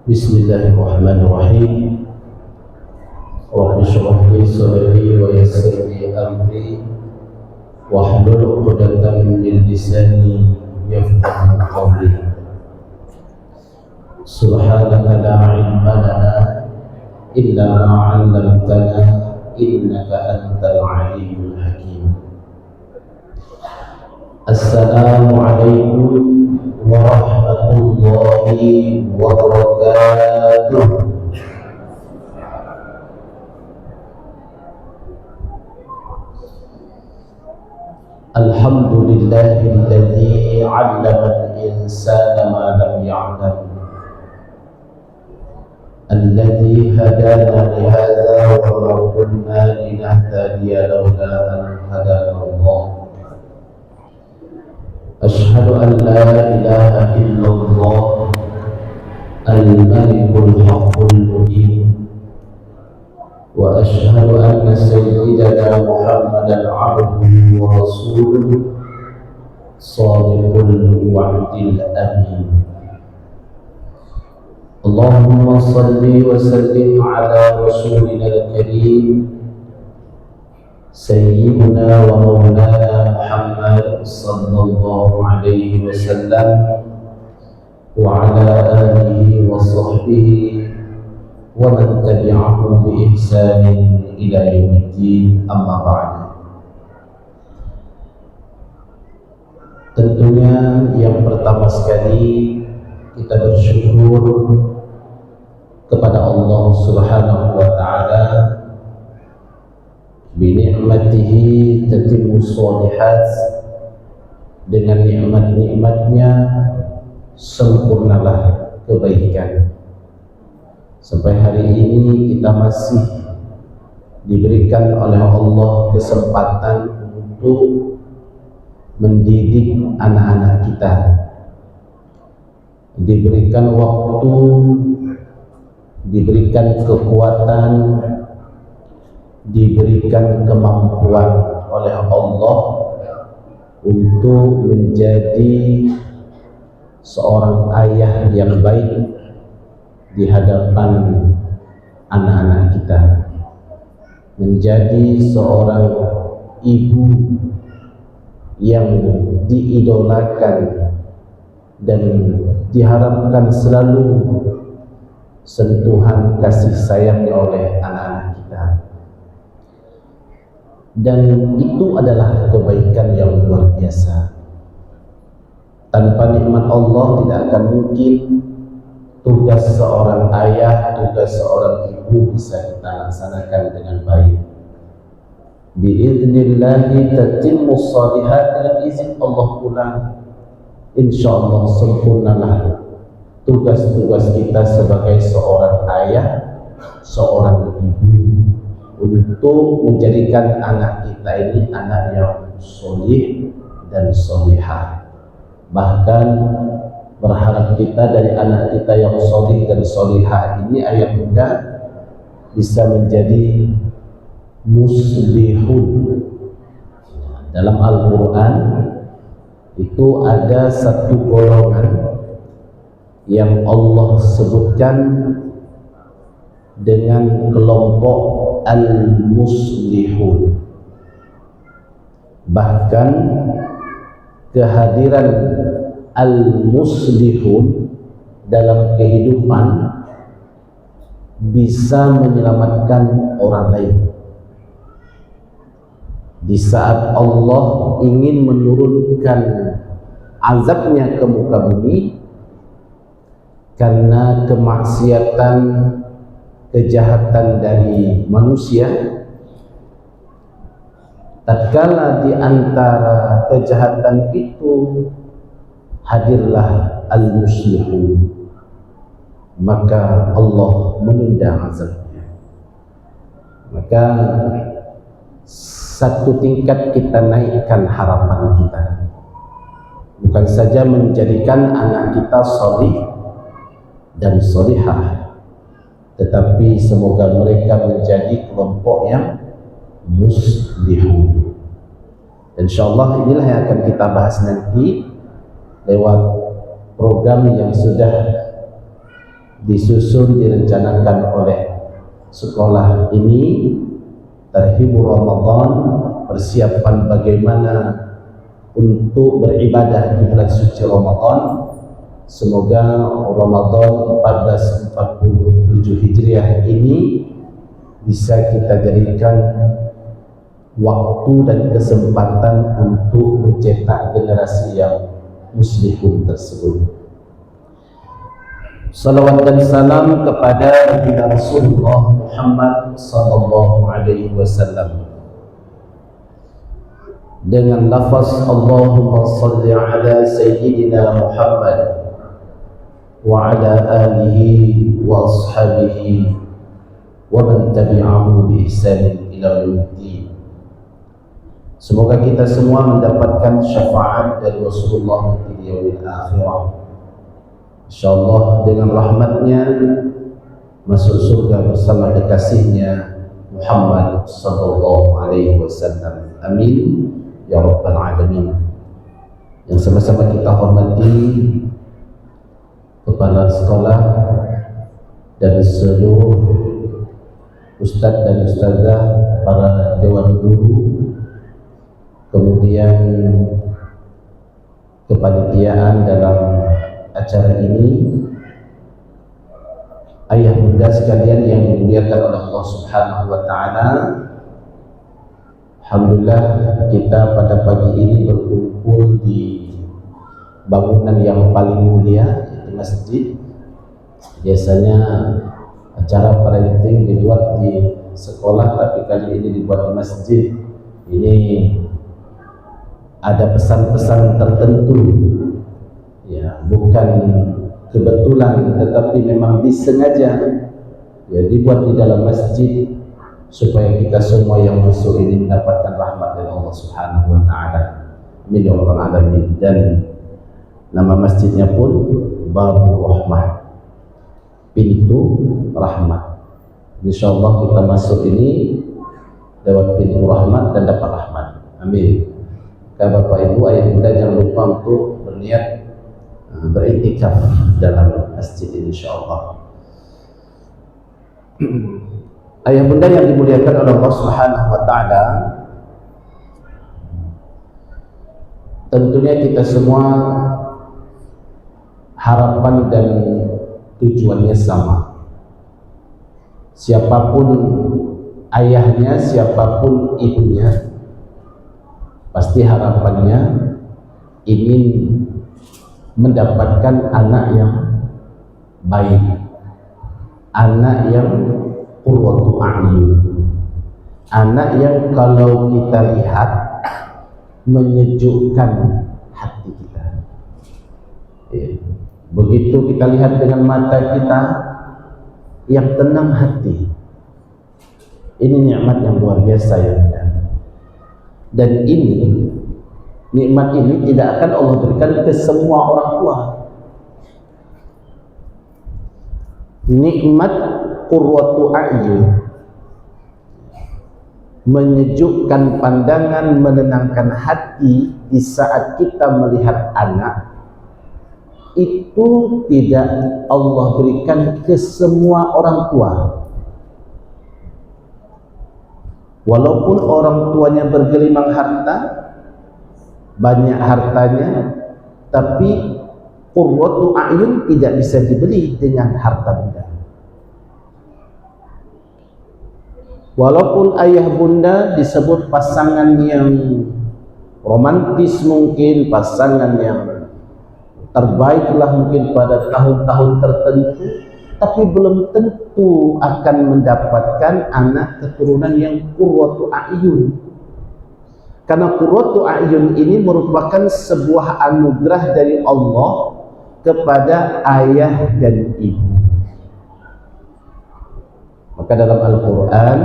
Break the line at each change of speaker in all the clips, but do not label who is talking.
Bismillahirrahmanirrahim. Rabbi shrah li sadri wa yassir li amri wahlul 'uqdatam min lisani yafqahu qawli. Subhanaka la ilma lana illa ma 'allamtana innaka antal alimul hakim. Assalamu alaikum warahmatullahi wabarakatuh. Alhamdulillahilladzi 'allama al-insana ma lam ya'lam, alladzi hadana li hadza wa ma kunna linahtadiya lawla an hadana Allah. Ashhadu an la ilaha illallah al-malikul haqqul mubin, wa ashhadu anna sayyidana Muhammadan abduhu wa rasuluhu shadiqul wa'dil amin. Allahumma salli wa sallim ala rasulina al-karim Sayyidina wa maulana Muhammad sallallahu alaihi wasallam wa ala alihi wa sahbihi wa man tabi'ahum bi ihsanin ila yaumiddin, amma ba'd. Tentunya yang pertama sekali kita bersyukur kepada Allah Subhanahu wa taala. Binikmatihi tatimmu sholihat, dengan nikmat-nikmatnya sempurnalah kebaikan. Sampai hari ini kita masih diberikan oleh Allah kesempatan untuk mendidik anak-anak kita, diberikan waktu, diberikan kekuatan, diberikan kemampuan oleh Allah untuk menjadi seorang ayah yang baik di hadapan anak-anak kita, menjadi seorang ibu yang diidolakan dan diharapkan selalu sentuhan kasih sayang oleh anak-anak kita. Dan itu adalah kebaikan yang luar biasa. Tanpa nikmat Allah tidak akan mungkin tugas seorang ayah, tugas seorang ibu bisa kita laksanakan dengan baik. Bi'idnillahi tatimmu sholihat, dengan izin Allah pula insyaallah sempurnalah tugas-tugas kita sebagai seorang ayah, seorang ibu, untuk menjadikan anak kita ini anak yang solih dan solihah. Bahkan berharap kita dari anak kita yang solih dan solihah ini ayat muda bisa menjadi muslihun. Dalam Al-Quran itu ada satu golongan yang Allah sebutkan dengan kelompok al-muslihun. Bahkan kehadiran al-muslihun dalam kehidupan bisa menyelamatkan orang lain. Di saat Allah ingin menurunkan azabnya ke muka bumi karena kemaksiatan, kejahatan dari manusia, tatkala di antara kejahatan itu hadirlah al-muslihun, maka Allah menunda azabnya. Maka satu tingkat kita naikkan harapan kita, bukan saja menjadikan anak kita solih dan solihah, tetapi semoga mereka menjadi kelompok yang muslihun. Insyaallah inilah yang akan kita bahas nanti lewat program yang sudah disusun direncanakan oleh sekolah ini, Tarhibur Ramadan, persiapan bagaimana untuk beribadah di bulan suci Ramadan. Semoga Ramadan 1447 Hijriah ini bisa kita jadikan waktu dan kesempatan untuk mencetak generasi yang muslihun tersebut. Salawat dan salam kepada Nabi Rasulullah Muhammad sallallahu alaihi wasallam dengan lafaz Allahumma salli ala sayyidina Muhammad wa ala alihi wa ashabihi wa man tabi'ahu bi ihsan ila yaumiddin. Semoga kita semua mendapatkan syafaat dari Rasulullah di yaumil akhirah. InsyaAllah dengan rahmatnya masuk surga bersama kekasihnya Muhammad sallallahu alaihi wasallam. Amin ya rabbal alamin. Yang sama-sama kita hormati kepala sekolah dan seluruh ustaz dan ustazah, para dewan guru, kemudian kepanitiaan dalam acara ini, ayah bunda sekalian yang dimuliakan oleh Allah Subhanahu wa taala. Alhamdulillah kita pada pagi ini berkumpul di bangunan yang paling mulia, yaitu masjid. Biasanya acara parenting dibuat di sekolah, tapi kali ini dibuat di masjid. Ini ada pesan-pesan tertentu, ya, bukan kebetulan tetapi memang disengaja, ya, dibuat di dalam masjid supaya kita semua yang masuk ini mendapatkan rahmat dari Allah Subhanahu wa taala. Amin ya rabbal alamin. Dan nama masjidnya pun Babur Rahmah, pintu rahmat. Insyaallah kita masuk ini lewat pintu rahmat dan dapat rahmat. Amin. Bapak Ibu, ayah bunda jangan lupa untuk berniat beriktikaf dalam masjid ini insyaallah. Ayah bunda yang dimuliakan oleh Allah Subhanahu wa taala, tentunya kita semua harapan dan tujuannya sama. Siapapun ayahnya, siapapun ibunya, pasti harapannya ingin mendapatkan anak yang baik, anak yang qurratu a'yun, anak yang kalau kita lihat menyejukkan hati kita. Begitu kita lihat dengan mata kita, yang tenang hati. Ini nikmat yang luar biasa ya. Dan ini nikmat ini tidak akan Allah berikan ke semua orang tua. Nikmat qurratu a'yun, menyejukkan pandangan, menenangkan hati di saat kita melihat anak, itu tidak Allah berikan ke semua orang tua. Walaupun orang tuanya bergelimang harta, banyak hartanya, tapi qurratu a'yun tidak bisa dibeli dengan harta benda. Walaupun ayah bunda disebut pasangan yang romantis, mungkin pasangan yang terbaiklah mungkin pada tahun-tahun tertentu, tapi belum tentu akan mendapatkan anak keturunan yang qurratu a'yun. Karena qurratu a'yun ini merupakan sebuah anugerah dari Allah kepada ayah dan ibu. Maka dalam Al-Quran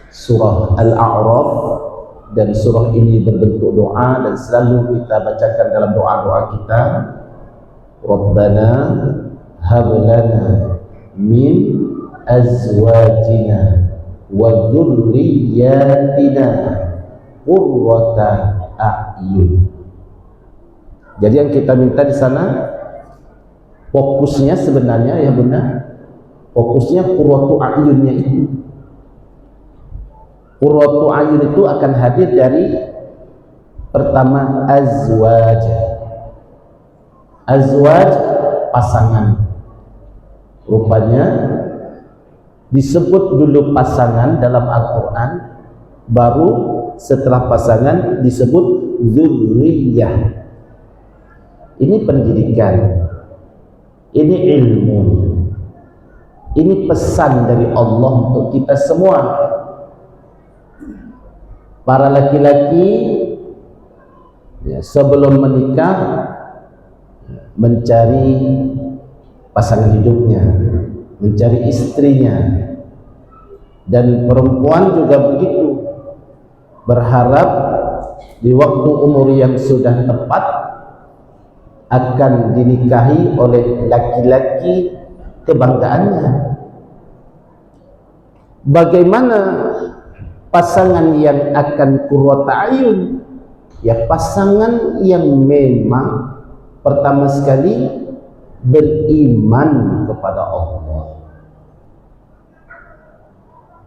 surah Al-A'raf, dan surah ini berbentuk doa dan selalu kita bacakan dalam doa-doa kita, Rabbana hab lana min azwajina wa dzurriyyatina qurrata a'yun. Jadi yang kita minta di sana, Fokusnya sebenarnya ya Bunda, fokusnya qurratu a'yunnya itu. Qurratu a'yun itu akan hadir dari pertama azwaj. Azwaj pasangan. Rupanya disebut dulu pasangan dalam Al-Quran, baru setelah pasangan disebut dzurriyyah. Ini pendidikan, ini ilmu, ini pesan dari Allah untuk kita semua. Para laki-laki ya, sebelum menikah mencari pasangan hidupnya, mencari istrinya, dan perempuan juga begitu, berharap di waktu umur yang sudah tepat akan dinikahi oleh laki-laki kebanggaannya. Bagaimana pasangan yang akan qurratu a'yun? Ya pasangan yang memang pertama sekali beriman kepada Allah.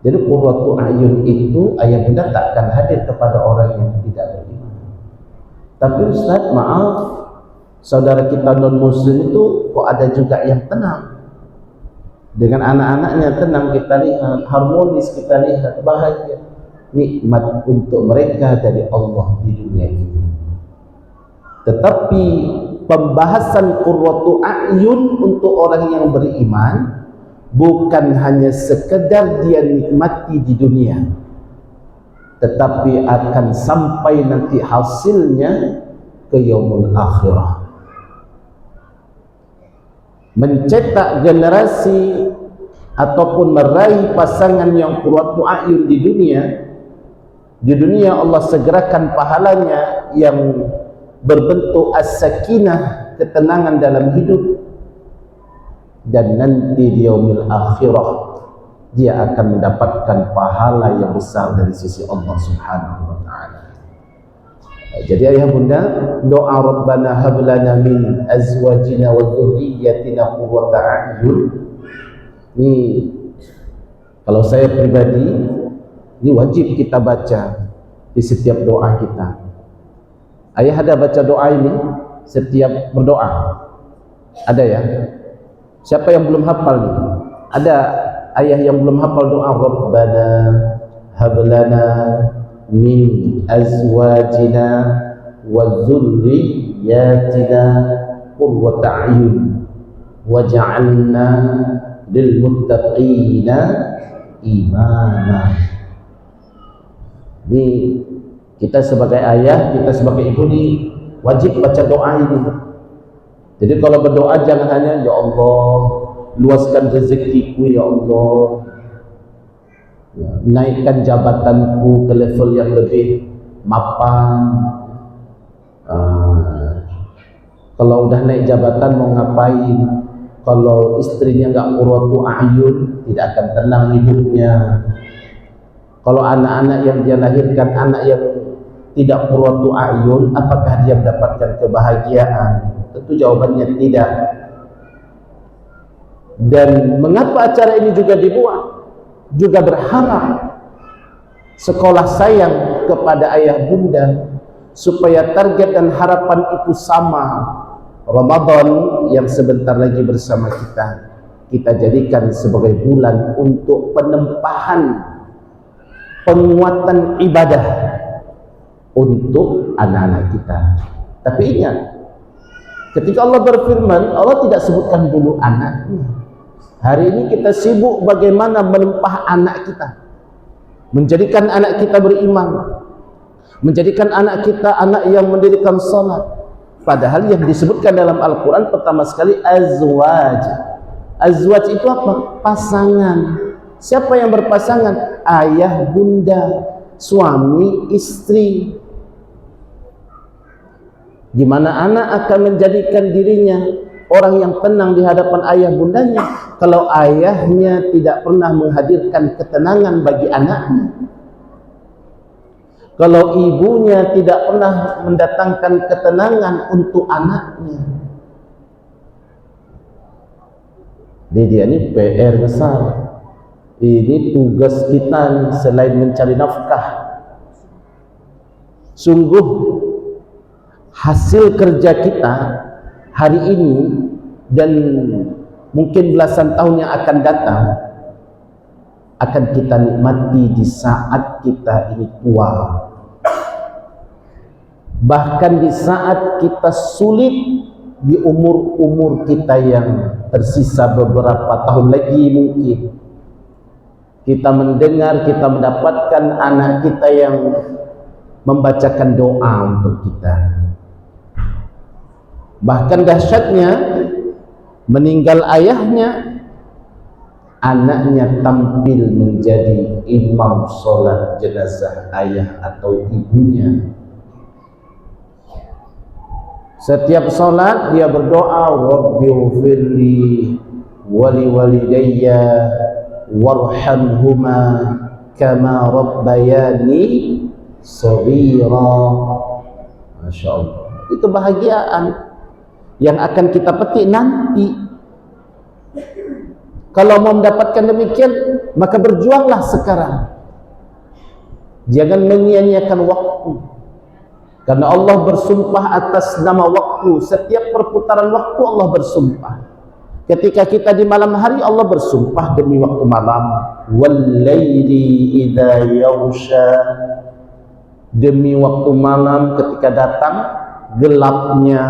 Jadi qurratu a'yun itu ayah bunda tak akan hadir kepada orang yang tidak beriman. Tapi Ustaz, maaf, saudara kita non muslim itu kok ada juga yang tenang, dengan anak-anaknya tenang, kita lihat harmonis, kita lihat bahagia, nikmat untuk mereka dari Allah di dunia ini. Tetapi pembahasan qurratu a'yun untuk orang yang beriman bukan hanya sekedar dia nikmati di dunia, tetapi akan sampai nanti hasilnya ke yaumul akhirah. Mencetak generasi ataupun meraih pasangan yang qurratu a'yun di dunia Allah segerakan pahalanya yang berbentuk as-sakinah, ketenangan dalam hidup, dan nanti di yaumil akhirah dia akan mendapatkan pahala yang besar dari sisi Allah Subhanahu wa taala. Jadi ayah bunda, doa Rabbana hab lana min azwajina wa dzurriyyatina qurrata a'yun, ini kalau saya pribadi ini wajib kita baca di setiap doa kita. Ayah ada baca doa ini setiap berdoa? Ada ya? Siapa yang belum hafal nih? Ada ayah yang belum hafal doa Rabbana hab lana min azwajina wa dzurriyyatina qurrata a'yun waj'alna lil muttaqina imama. Ini kita sebagai ayah, kita sebagai ibu ini wajib baca doa ini. Jadi kalau berdoa jangan hanya ya Allah luaskan rezekiku ya Allah, naikkan jabatanku ke level yang lebih mapan. Kalau udah naik jabatan mau ngapain? Kalau istrinya nggak qurratu a'yun, tidak akan tenang hidupnya. Kalau anak-anak yang dia lahirkan anak yang tidak qurratu a'yun, apakah dia mendapatkan kebahagiaan? Tentu jawabannya tidak. Dan mengapa acara ini juga dibuat? Juga berharap sekolah sayang kepada ayah bunda supaya target dan harapan itu sama. Ramadan yang sebentar lagi bersama kita jadikan sebagai bulan untuk penempahan, penguatan ibadah untuk anak-anak kita. Tapi ingat, ketika Allah berfirman, Allah tidak sebutkan dulu anaknya. Hari ini kita sibuk bagaimana menempah anak kita, menjadikan anak kita beriman, menjadikan anak kita anak yang mendirikan salat. Padahal yang disebutkan dalam Al-Quran pertama sekali azwaj. Azwaj itu apa? Pasangan. Siapa yang berpasangan? Ayah, bunda, suami, istri. Gimana anak akan menjadikan dirinya orang yang tenang di hadapan ayah bundanya kalau ayahnya tidak pernah menghadirkan ketenangan bagi anaknya, kalau ibunya tidak pernah mendatangkan ketenangan untuk anaknya? Dia ni PR besar. Ini tugas kita nih, selain mencari nafkah. Sungguh hasil kerja kita hari ini dan mungkin belasan tahun yang akan datang akan kita nikmati di saat kita ini tua. Bahkan di saat kita sulit, di umur-umur kita yang tersisa beberapa tahun lagi, mungkin kita mendengar, kita mendapatkan anak kita yang membacakan doa untuk kita. Bahkan dahsyatnya, meninggal ayahnya, anaknya tampil menjadi imam solat jenazah ayah atau ibunya. Setiap solat dia berdoa, Rabbighfirli wali walidayya warhamhuma kama rabbayani shaghira. Masya Allah. Itu kebahagiaan yang akan kita petik nanti. Kalau mau mendapatkan demikian, maka berjuanglah sekarang. Jangan menyia-nyiakan waktu. Karena Allah bersumpah atas nama waktu. Setiap perputaran waktu Allah bersumpah. Ketika kita di malam hari, Allah bersumpah demi waktu malam. Wal-laili idza yaghsha. Demi waktu malam ketika datang gelapnya.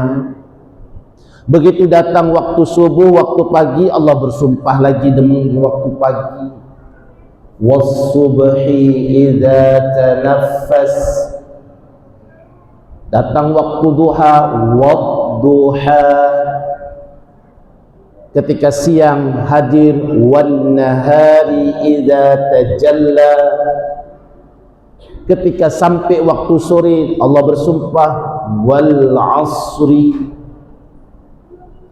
Begitu datang waktu subuh, waktu pagi, Allah bersumpah lagi demi waktu pagi. Was-subhi idza tanaffas. Datang waktu duha, wad-duha. Ketika siang hadir, wan-nahari idza tajalla. Ketika sampai waktu sore, Allah bersumpah wal asri.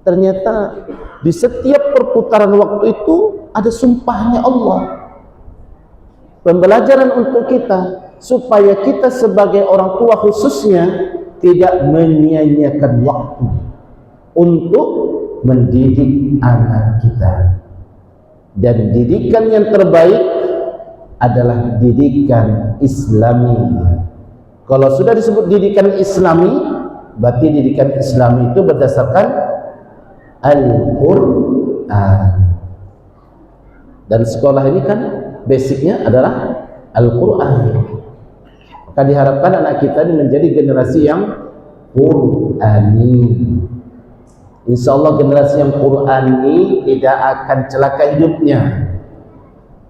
Ternyata di setiap perputaran waktu itu ada sumpahnya Allah. Pembelajaran untuk kita supaya kita sebagai orang tua khususnya tidak menyia-nyiakan waktu untuk mendidik anak kita. Dan didikan yang terbaik adalah didikan Islami. Kalau sudah disebut didikan Islami, berarti didikan Islami itu berdasarkan Al-Quran. Dan sekolah ini kan basicnya adalah Al-Quran. Maka diharapkan anak kita ini menjadi generasi yang Qur'ani. Insya Allah generasi yang Qur'ani tidak akan celaka hidupnya,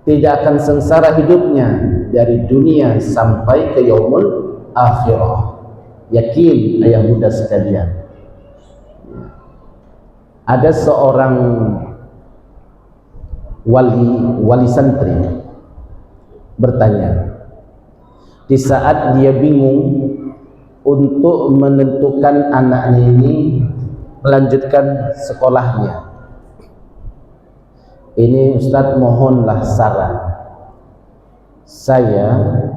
tidak akan sengsara hidupnya dari dunia sampai ke yaumul akhirah. Yakin ayah bunda sekalian. Ada seorang wali santri bertanya, di saat dia bingung untuk menentukan anaknya ini melanjutkan sekolahnya, ini Ustadz mohonlah saran. Saya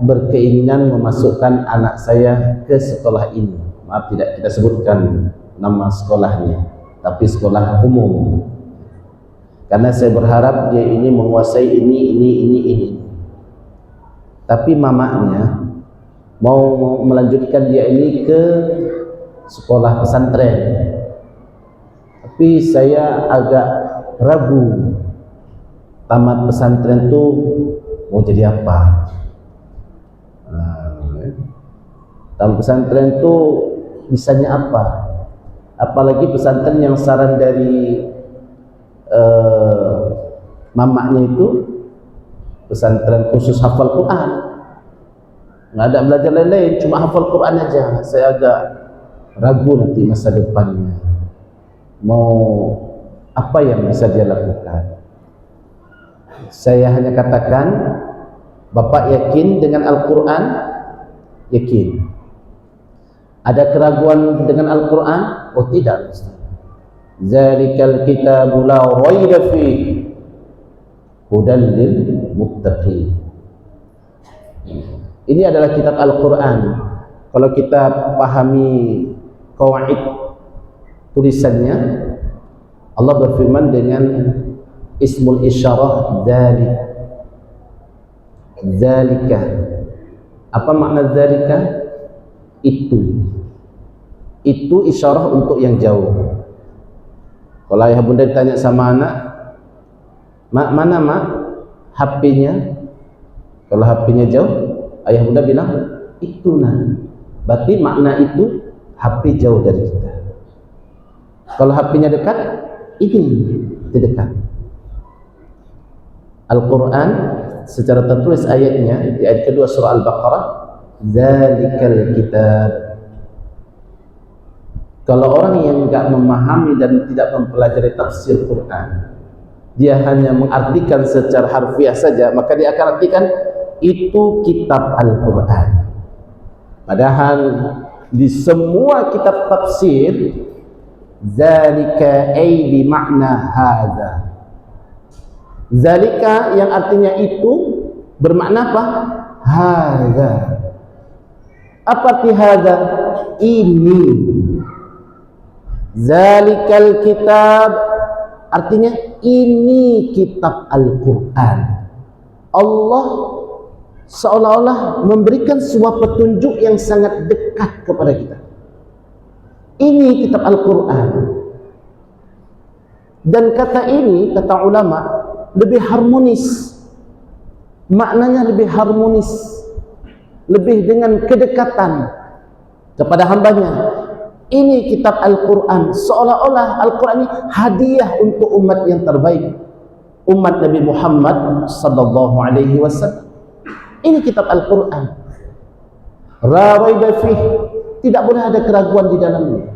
berkeinginan memasukkan anak saya ke sekolah ini. Maaf tidak kita sebutkan nama sekolahnya, tapi sekolah umum. Karena saya berharap dia ini menguasai ini. Tapi mamanya mau melanjutkan dia ini ke sekolah pesantren. Tapi saya agak ragu, tamat pesantren itu mau jadi apa? Tamat pesantren itu bisanya apa? Apalagi pesantren yang saran dari mamanya itu pesantren khusus hafal Quran, nggak ada belajar lain-lain, cuma hafal Quran aja. Saya agak ragu nanti masa depannya mau apa yang bisa dia lakukan. Saya hanya katakan, Bapak yakin dengan Al-Quran? Yakin. Ada keraguan dengan Al-Quran? Oh tidak, Zalikal kitabu la raiba fihi hudan lil muttaqin. Ini adalah kitab Al-Quran. Kalau kita pahami qawaid tulisannya, Allah berfirman dengan Ismul isyarah dzalik. Dzalika. Apa makna dzalika? Itu. Itu isyarah untuk yang jauh. Kalau ayah bunda ditanya sama anak, "Mak, mana mak HP-nya?" Kalau HP-nya jauh, ayah bunda bilang, "Itu nah." Berarti makna itu HP jauh dari kita. Kalau HP-nya dekat, ini dekat. Al-Quran secara tertulis ayatnya di ayat kedua surah Al-Baqarah, "Dzalikal kitab." Kalau orang yang enggak memahami dan tidak mempelajari tafsir Quran, dia hanya mengartikan secara harfiah saja, maka dia akan artikan itu kitab Al-Quran. Padahal di semua kitab tafsir, zalika ay bi makna hadza. Zalika yang artinya itu bermakna apa? Hadza. Apa arti hadza? Ini. Zalikal kitab artinya ini kitab Al-Quran. Allah seolah-olah memberikan sebuah petunjuk yang sangat dekat kepada kita. Ini kitab Al-Quran. Dan kata ini, kata ulama, lebih harmonis. Maknanya lebih harmonis, lebih dengan kedekatan kepada hambanya. Ini kitab Al-Quran, seolah-olah Al-Quran ini hadiah untuk umat yang terbaik, umat Nabi Muhammad sallallahu alaihi wasallam. Ini kitab Al-Quran, la raiba fih, tidak boleh ada keraguan di dalamnya.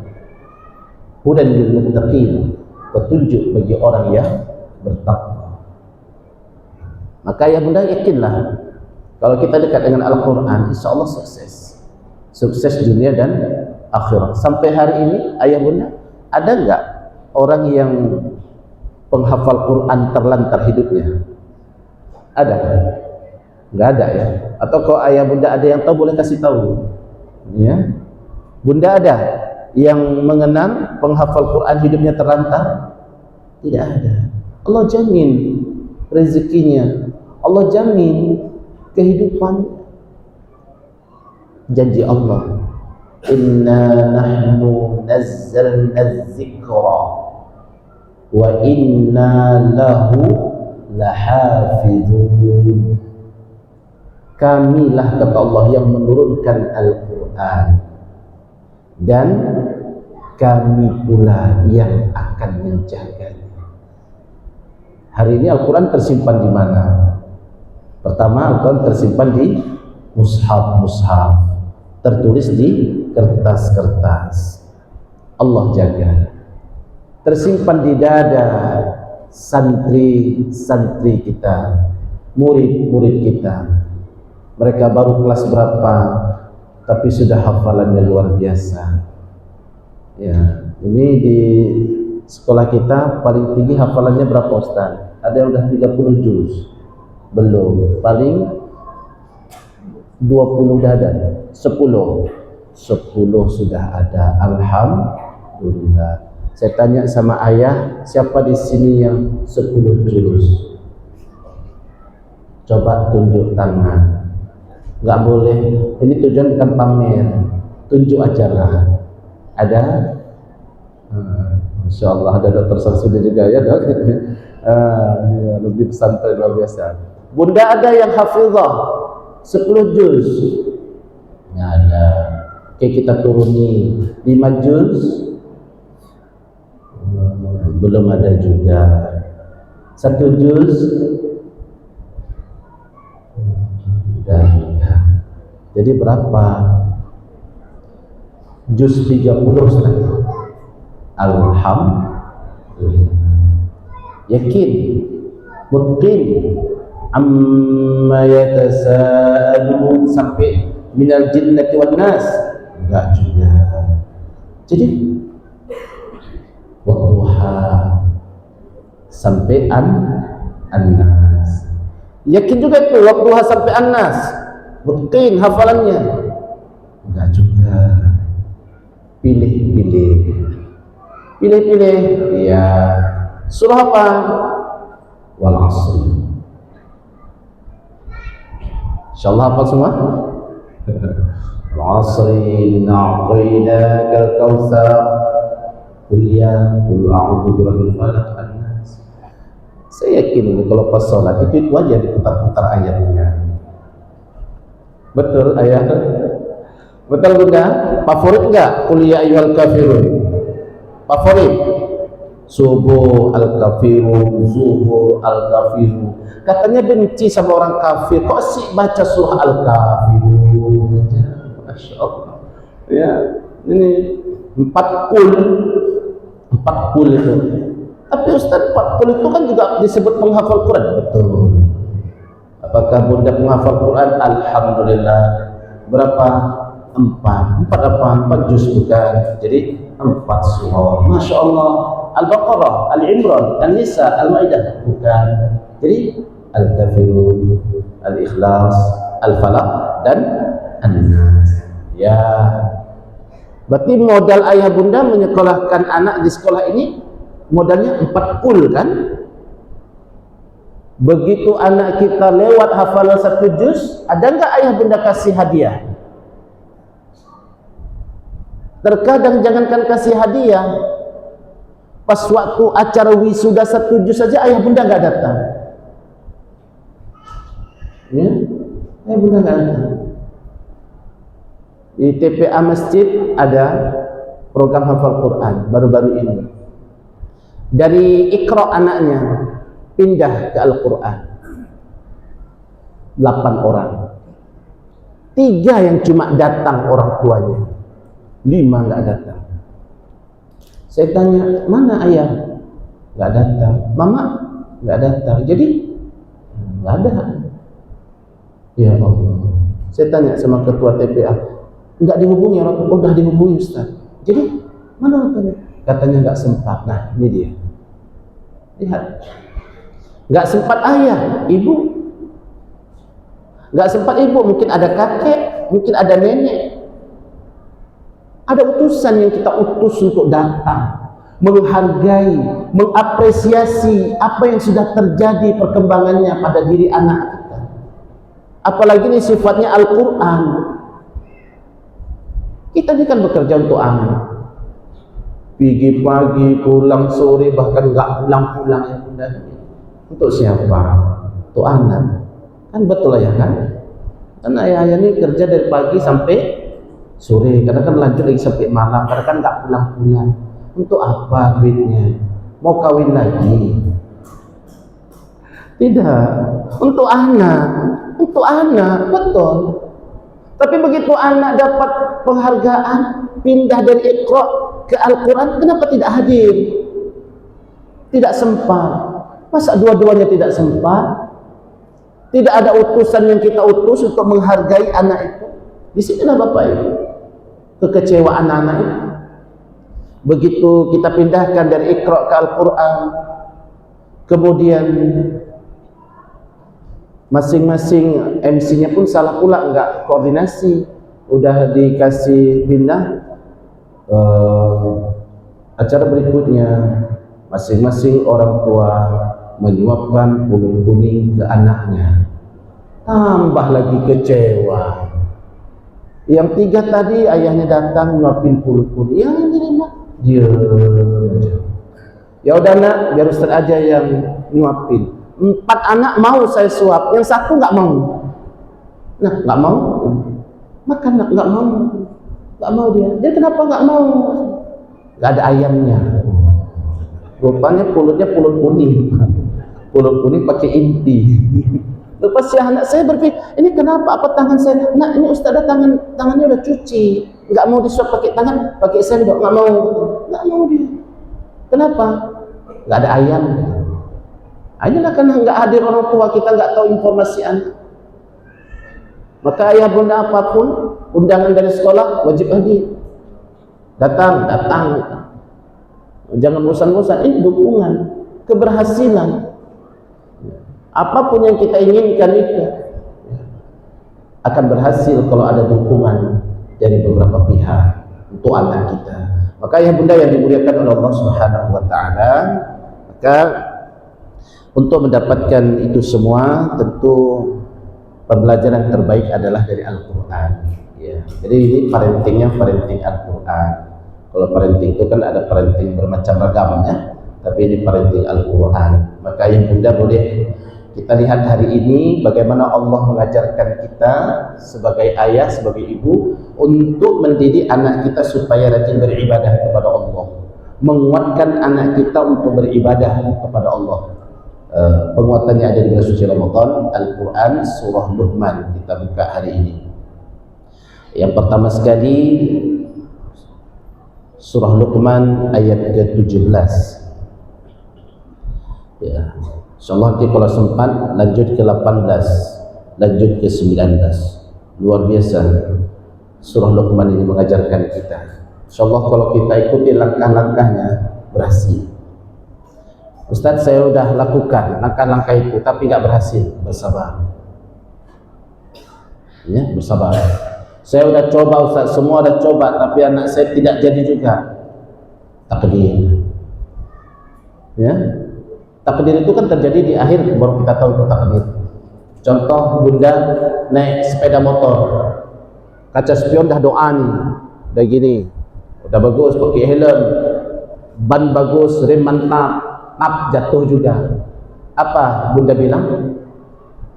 Hudan lil muttaqin, petunjuk bagi orang yang bertakwa. Maka ya bunda, yakinlah kalau kita dekat dengan Al-Quran, insyaallah sukses. Sukses dunia dan akhirat. Sampai hari ini ayah bunda, ada enggak orang yang penghafal Quran terlantar hidupnya? Ada? Enggak ada ya? Atau kalau ayah bunda ada yang tahu, boleh kasih tahu ya? Bunda ada yang mengenal penghafal Quran hidupnya terlantar? Tidak ada. Allah jamin rezekinya, Allah jamin kehidupan. Janji Allah, inna nahnu nazzalna dzikra wa inna lahu lahafizun. Kamilah, kata Allah, yang menurunkan Al-Quran, dan kami pula yang akan menjaganya. Hari ini Al-Quran tersimpan di mana? Pertama, Al-Quran tersimpan di mushaf, tertulis di kertas-kertas. Allah jaga. Tersimpan di dada santri-santri kita, murid-murid kita. Mereka baru kelas berapa, tapi sudah hafalannya luar biasa. Ya, ini di sekolah kita paling tinggi hafalannya berapa Ustaz? Ada yang udah 30 juz? Belum. Paling 20 dah ada. 10 sudah ada. Alhamdulillah. Saya tanya sama ayah, siapa di sini yang 10 juz? Coba tunjuk tangan. Enggak boleh. Ini tujuan bukan pamer. Tunjuk ajalah. Ada? Masya Allah, ada dokter Samsudin juga ya dok. Ya, lebih pesantren luar biasa. Bunda ada yang hafizah 10 juz? Nggak ada. Oke, kita turuni 5 juz? Belum ada juga. 1 juz? Udah juga. Jadi berapa? Juz 30 Ustaz. Alhamdulillah. Yakin, mungkin amma yatasaalun sampai minal jinnati wan nas? Enggak juga. Jadi wadduha sampai an-nas. Yakin juga itu wadduha sampai an-nas. Mungkin hafalannya? Enggak juga. Pilih-pilih. Ya. Surah apa? wal 'asri. Insyaallah apa semua? Wal 'asri na'tainakal kautsar. Qul a'udzu birabbil falaq an-nas. Saya yakin kalau pas sholat itu aja diputar-putar ayatnya. Betul ayat? Betul Bunda? Favorit enggak? Qul ya ayyuhal kafirun. Favorit? Subuh al-kafirun, zuhur al-kafirun. Katanya benci sama orang kafir. Kok sih baca surah al-kafirun aja? Masya Allah. Ya, ini 4 kul itu. Tapi Ustaz, 4 kul itu kan juga disebut penghafal Quran. Betul. Apakah Bunda penghafal Quran? Alhamdulillah. Berapa? 4 apa? 4 juz bukan. Jadi 4 surah. Masya Allah. Al-Baqarah, Al-Imran, An-Nisa, Al-Maidah bukan. Jadi Al-Kafirun, Al-Ikhlas, Al-Falaq dan An-Nas. Ya. Berarti modal ayah bunda menyekolahkan anak di sekolah ini modalnya 4 kul kan? Begitu anak kita lewat hafalan 1 juz, ada enggak ayah bunda kasih hadiah? Terkadang jangankan kasih hadiah, pas waktu acara wisuda 1 juz saja ayah bunda enggak datang. Ya, ayah bunda enggak datang. Di TPA masjid ada program hafal Quran baru-baru ini. Dari Iqra anaknya pindah ke Al-Quran 8 orang. 3 yang cuma datang orang tuanya, 5 enggak datang. Saya tanya, mana ayah? Enggak datang. Mama? Enggak datang. Jadi enggak ada. Ya Allah. Saya tanya sama ketua TPA, enggak dihubungi orang tua? Udah dihubungi Ustaz. Jadi mana orang tuanya? Katanya enggak sempat. Nah, ini dia. Lihat. Enggak sempat ayah, ibu. Enggak sempat ibu, mungkin ada kakek, mungkin ada nenek. Ada utusan yang kita utus untuk datang, menghargai, mengapresiasi apa yang sudah terjadi perkembangannya pada diri anak kita. Apalagi ini sifatnya Al-Quran. Kita ini kan bekerja untuk anak. Pergi pagi, pulang sore, bahkan enggak pulang-pulang ya bunda. Untuk siapa? Untuk anak. Kan betul ya kan? Kan ayah-ayah ini kerja dari pagi sampai sore, kadang kan lanjut lagi sampai malam, kadang kan nggak pulang-pulang. Untuk apa duitnya? Mau kawin lagi? Tidak. Untuk anak, betul. Tapi begitu anak dapat penghargaan, pindah dari Iqra ke Al-Quran, kenapa tidak hadir? Tidak sempat. Masa dua-duanya tidak sempat? Tidak ada utusan yang kita utus untuk menghargai anak itu. Di sinilah Bapak Ibu kekecewaan anak itu. Begitu kita pindahkan dari Iqra ke Al-Quran, kemudian masing-masing MC-nya pun salah pula, enggak koordinasi. Udah dikasih pindah acara berikutnya, masing-masing orang tua menyuapkan pulut kuning ke anaknya. Tambah lagi kecewa. Yang 3 tadi ayahnya datang nyuapin pulut kuning, yang ini mah dia. Ya udah nak, biar Ustaz aja yang nyuapin. 4 anak mau saya suap, yang 1 nggak mau. Nah, nggak mau. Makan nggak mau. Nggak mau dia. Dia kenapa nggak mau? Nggak ada ayamnya. Rupanya pulutnya pulut kuning. Pulut kuning pakai inti. Lepas si anak saya berpikir, ini kenapa? Apa tangan saya? Nah, ini Ustaz tangannya udah cuci, nggak mau disuap pakai tangan, pakai sendok, nggak mau dia. Kenapa? Nggak ada ayam. Ayolah, karena nggak hadir orang tua, kita nggak tahu informasi anak. Maka ayah bunda apapun, undangan dari sekolah wajib hadir. Datang. Jangan bosan-bosan. Ini dukungan, keberhasilan. Apapun yang kita inginkan itu akan berhasil kalau ada dukungan dari beberapa pihak untuk anak kita. Maka ayah bunda yang dimuliakan oleh Allah Subhanahu wa taala, maka Untuk mendapatkan itu semua tentu pembelajaran terbaik adalah dari Al-Quran ya. Jadi ini parentingnya parenting Al-Quran. Kalau parenting itu kan ada parenting bermacam ragamnya, tapi ini parenting Al-Quran. Maka yang bunda boleh kita lihat hari ini bagaimana Allah mengajarkan kita sebagai ayah, sebagai ibu untuk mendidik anak kita supaya rajin beribadah kepada Allah, menguatkan anak kita untuk beribadah kepada Allah. Penguatannya ada di bulan suci Ramadan. Al-Quran surah Luqman kita buka hari ini. Yang pertama sekali surah Luqman ayat ke-17 ya. InsyaAllah nanti kalau sempat lanjut ke 18, lanjut ke 19. Luar biasa surah Luqman ini mengajarkan kita. InsyaAllah kalau kita ikuti langkah-langkahnya berhasil. Ustaz, saya sudah lakukan langkah-langkah itu tapi nggak berhasil. Bersabar ya, bersabar. Saya sudah coba Ustaz, semua sudah coba tapi anak saya tidak jadi juga. Takdir ya, takdir itu kan terjadi di akhir baru kita tahu itu takdir. Contoh bunda naik sepeda motor, kaca spion dah doa nih, udah gini, udah bagus, pakai helm, ban bagus, rem mantap, jatuh juga. Apa bunda bilang?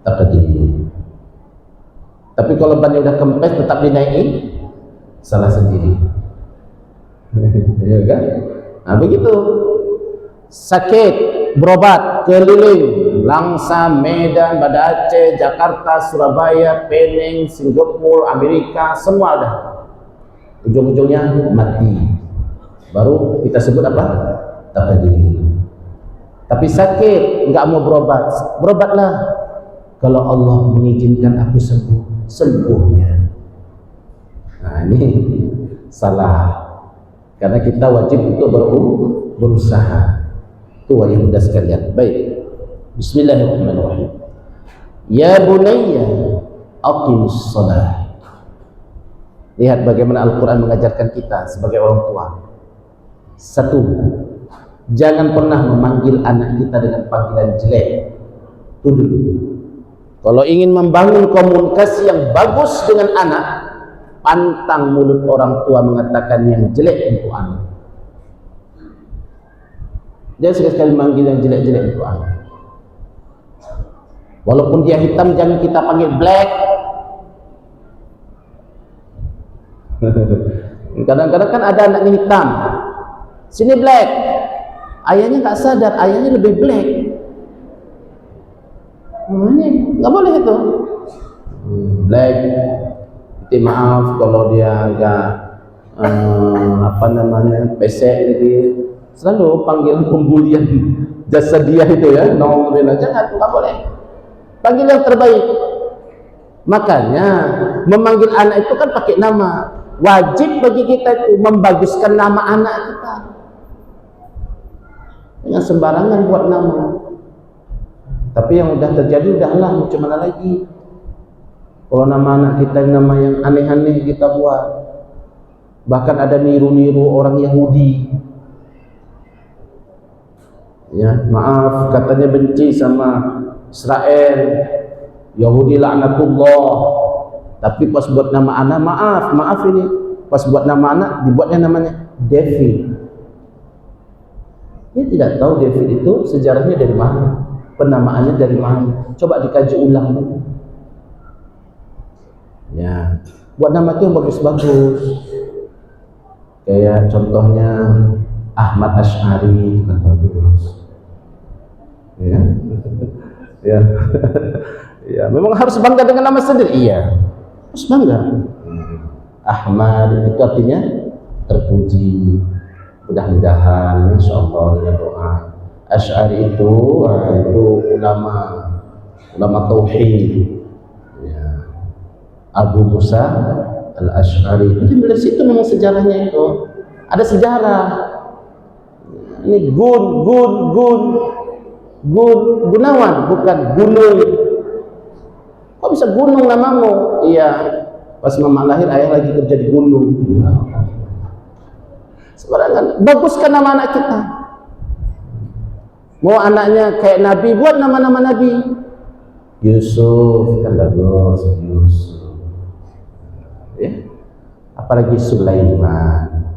Takdir. Tapi kalau bannya udah kempes tetap dinaiki, salah sendiri. Ya kan? Nah begitu. Sakit, berobat, keliling, Langsa, Medan, Banda Aceh, Jakarta, Surabaya, Penang, Singapura, Amerika, semua ada. Ujung-ujungnya mati. Baru kita sebut apa? Takdir. Tapi sakit, enggak mau berobat, berobatlah. Kalau Allah mengizinkan aku sembuh, sembuhnya. Nah ini salah, karena kita wajib untuk berusaha. Itu yang mudah sekalian. Baik, bismillahirrahmanirrahim. Ya bunayya aqimus shalah. Lihat bagaimana Al-Quran mengajarkan kita sebagai orang tua. Satu, jangan pernah memanggil anak kita dengan panggilan jelek. Itu dulu. Kalau ingin membangun komunikasi yang bagus dengan anak, pantang mulut orang tua mengatakan yang jelek untuk anak. Jangan sekali-sekali manggil yang jelek-jelek untuk anak. Walaupun dia hitam, jangan kita panggil black. Kadang-kadang kan ada anaknya hitam, sini black. Ayahnya nggak sadar, ayahnya lebih black. Ini nggak boleh itu. Black. Minta maaf kalau dia agak pesek lagi. Selalu panggil pembulian jasadiah itu ya, nauzubillah, jangan, nggak boleh. Panggil yang terbaik. Makanya memanggil anak itu kan pakai nama. Wajib bagi kita itu membaguskan nama anak kita. Jangan sembarangan buat nama. Tapi yang udah terjadi udahlah, macam mana lagi? Kalau nama anak kita nama yang aneh-aneh kita buat. Bahkan ada niru-niru orang Yahudi. Ya, maaf, katanya benci sama Israel, Yahudi laknatullah. Tapi pas buat nama anak, maaf ini, pas buat nama anak dibuatnya namanya David. Dia tidak tahu David itu sejarahnya dari mana, penamaannya dari mana. Coba dikaji ulang dulu. Ya, buat nama itu yang bagus-bagus. Kayak contohnya Ahmad Asy'ari, kan bagus. Ya, ya, ya. Memang harus bangga dengan nama sendiri. Iya, harus bangga. Ahmad itu artinya terpuji. Mudah-mudahan, insyaallah dengan doa. Asy'ari itu ulama tauhid. Ya. Abu Musa al-Asy'ari. Jadi dari situ memang sejarahnya itu ada sejarah. Ini Gunawan, bukan Gunung. Kok bisa Gunung namamu? Iya, pas mama lahir ayah lagi kerja di gunung. Sembarangan, baguskan nama anak kita. Mau anaknya kayak Nabi, buat nama-nama Nabi. Yusuf kan bagus, Yusuf. Ya. Apalagi Sulaiman.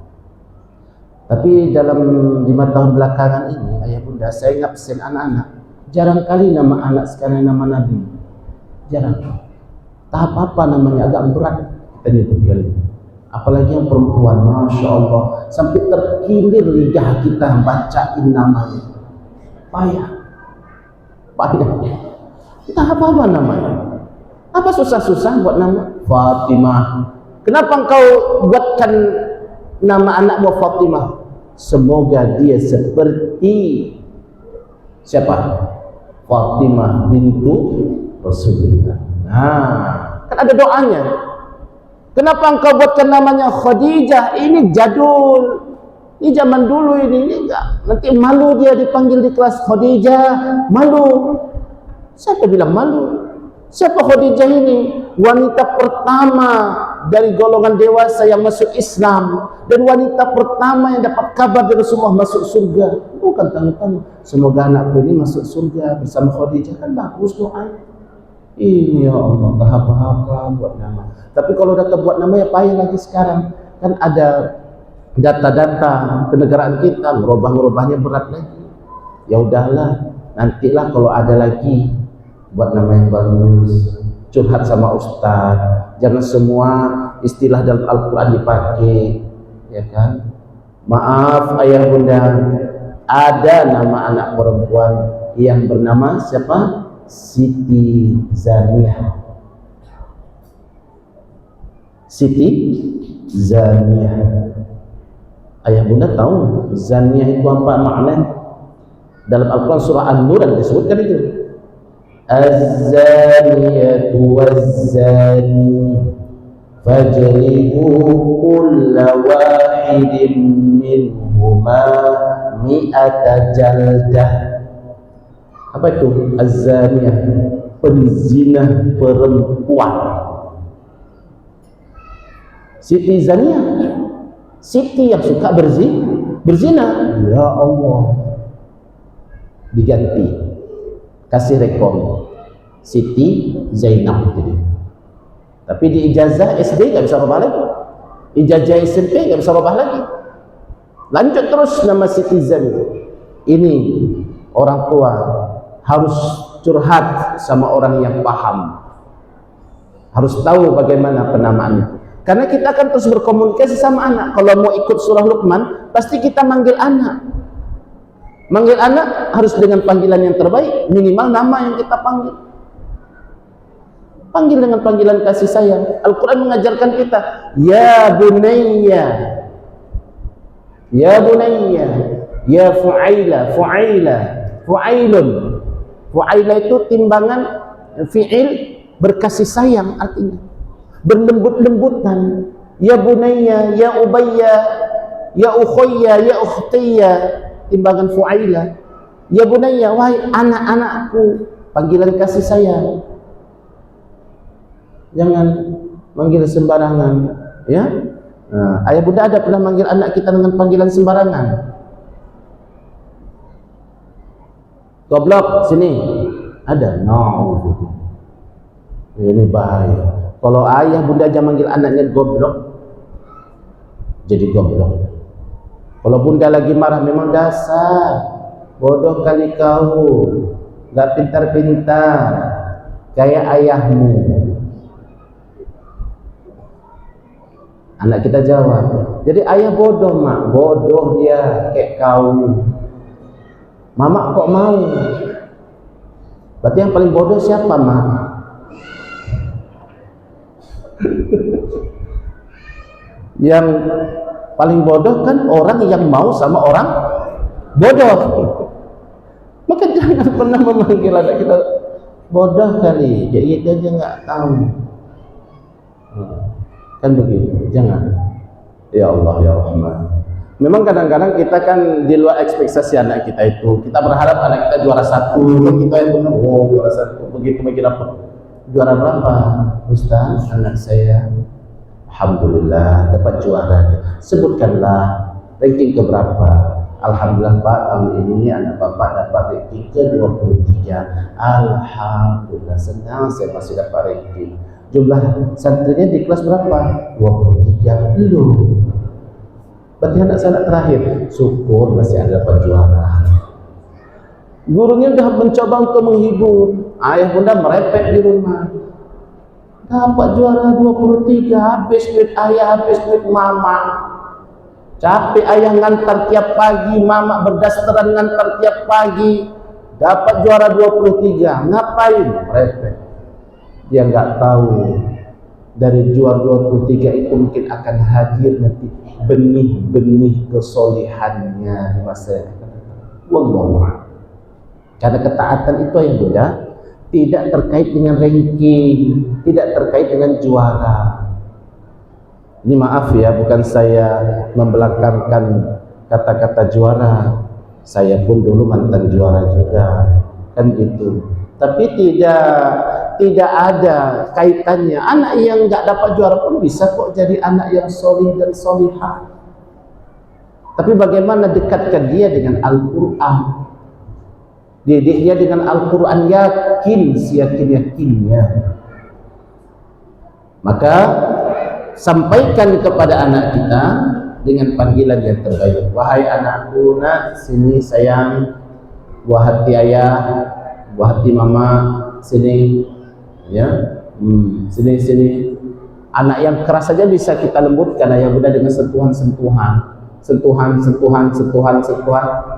Tapi dalam 5 tahun belakangan ini, ayah bunda, saya ngabsen anak-anak. Jarang kali nama anak sekarang nama Nabi. Jarang. Tahap apa namanya agak berat kita nyebut kali. Apalagi yang perempuan, Masya Allah, sampai terkilir lidah kita bacain namanya. Payah. Tahap apa namanya? Apa susah-susah buat nama? Fatimah. Kenapa engkau buatkan nama anak buah Fatimah? Semoga dia seperti siapa? Fatimah bintu Rasulullah. Nah, kan ada doanya. Kenapa engkau buatkan namanya Khadijah? Ini jadul. Ini zaman dulu ini enggak. Nanti malu dia dipanggil di kelas Khadijah, malu. Siapa bilang malu? Siapa Khadijah ini? Wanita pertama dari golongan dewasa yang masuk Islam dan wanita pertama yang dapat kabar dari Rasulullah masuk surga. Bukan tanggung-tanggung. Semoga anakku ini masuk surga bersama Khadijah, kan bagus doa. Ini ya Allah, tahap-tahap buat nama. Tapi kalau udah buat nama ya payah lagi sekarang. Kan ada data-data kenegaraan kita, merubah-merubahnya berat lagi. Ya udahlah, nantilah kalau ada lagi buat nama yang bagus. Curhat sama ustaz. Jangan semua istilah dalam Al-Quran dipakai, ya kan? Maaf ayah bunda, ada nama anak perempuan yang bernama siapa? Siti Zaniyah. Siti Zaniyah. Ayah bunda tahu Zaniyah itu apa maknanya? Dalam Al-Quran surah An-Nur disebutkan itu. Az-zaniyatu waz-zani fajribu kulla wahidin minhuma mi'ata jaldah. Apa itu? Az-zaniyah, penzina perempuan. Siti Zaniyah, Siti yang suka berzina. Ya Allah, diganti, kasih rekom Siti Zainab jadi. Tapi di ijazah SD nggak bisa berubah lagi, ijazah SMP nggak bisa berubah lagi, lanjut terus nama Siti Zainab. Ini orang tua harus curhat sama orang yang paham, harus tahu bagaimana penamaan itu. Karena kita akan terus berkomunikasi sama anak. Kalau mau ikut surah Luqman, pasti kita manggil anak. Manggil anak harus dengan panggilan yang terbaik, minimal nama yang kita panggil. Panggil dengan panggilan kasih sayang. Al-Quran mengajarkan kita, ya bunayya, ya bunayya, ya fu'aila, fu'aila, fu'ailun. Fu'aila itu timbangan fi'il berkasih sayang, artinya berlembut-lembutan. Ya bunayya, ya ubayya, ya ukhayya, ya ukhtiyya, timbangan fu'aila. Ya bunayya, wahai anak-anakku, panggilan kasih sayang. Jangan manggil sembarangan, ya. Nah, ayah bunda ada pernah manggil anak kita dengan panggilan sembarangan? Goblok sini, ada? No, ini bahaya. Kalau ayah bunda aja manggil anaknya goblok, jadi goblok. Kalau bunda lagi marah, memang dasar bodoh kali kau, gak pintar-pintar kayak ayahmu. Anak kita jawab, jadi ayah bodoh mak, bodoh dia kayak kau. Mama kok mau? Berarti yang paling bodoh siapa mak? Yang paling bodoh kan orang yang mau sama orang bodoh. Maka jangan pernah memanggil anak kita bodoh kali, jadi dia nggak tahu. Kan begitu, jangan. Ya Allah ya Rahman. Memang kadang-kadang kita kan di luar ekspektasi anak kita itu. Kita berharap anak kita juara 1, kita yang benar, oh juara 1. Begitu kita dapat juara berapa? Ustaz, anak saya alhamdulillah dapat juara. Sebutkanlah ranking keberapa. Alhamdulillah Pak, tahun ini anak Bapak dapat ranking ke-23. Alhamdulillah, senang saya masih dapat ranking. Jumlah santrinya di kelas berapa? 23. Belum. Berarti anak saya terakhir. Syukur masih ada dapat juara. Gurunya sudah mencoba untuk menghibur. Ayah bunda merepek di rumah. Dapat juara 23. Habis duit ayah, habis duit mama. Capek ayah ngantar tiap pagi, mama berdasteran ngantar tiap pagi. Dapat juara 23. Ngapain? Merepek. Dia nggak tahu dari juara 23 itu mungkin akan hadir nanti benih-benih kesolihannya di masa yang akan datang. Wallahu a'lam. Karena ketaatan itu yang beda, tidak terkait dengan ranking, tidak terkait dengan juara. Ini maaf ya, bukan saya membelakangkan kata-kata juara. Saya pun dulu mantan juara juga, kan gitu. Tapi tidak ada kaitannya. Anak yang nggak dapat juara pun bisa kok jadi anak yang solih dan solihah. Tapi bagaimana dekatkan dia dengan Al-Quran? Didik dia dengan Al-Quran, yakin, seyakin-yakinnya. Maka sampaikan kepada anak kita dengan panggilan yang terbaik. Wahai anakku, nak, sini sayang. Buah hati ayah, buah hati mama, sini. Ya, sini. Anak yang keras saja bisa kita lembutkan ayah bunda dengan sentuhan.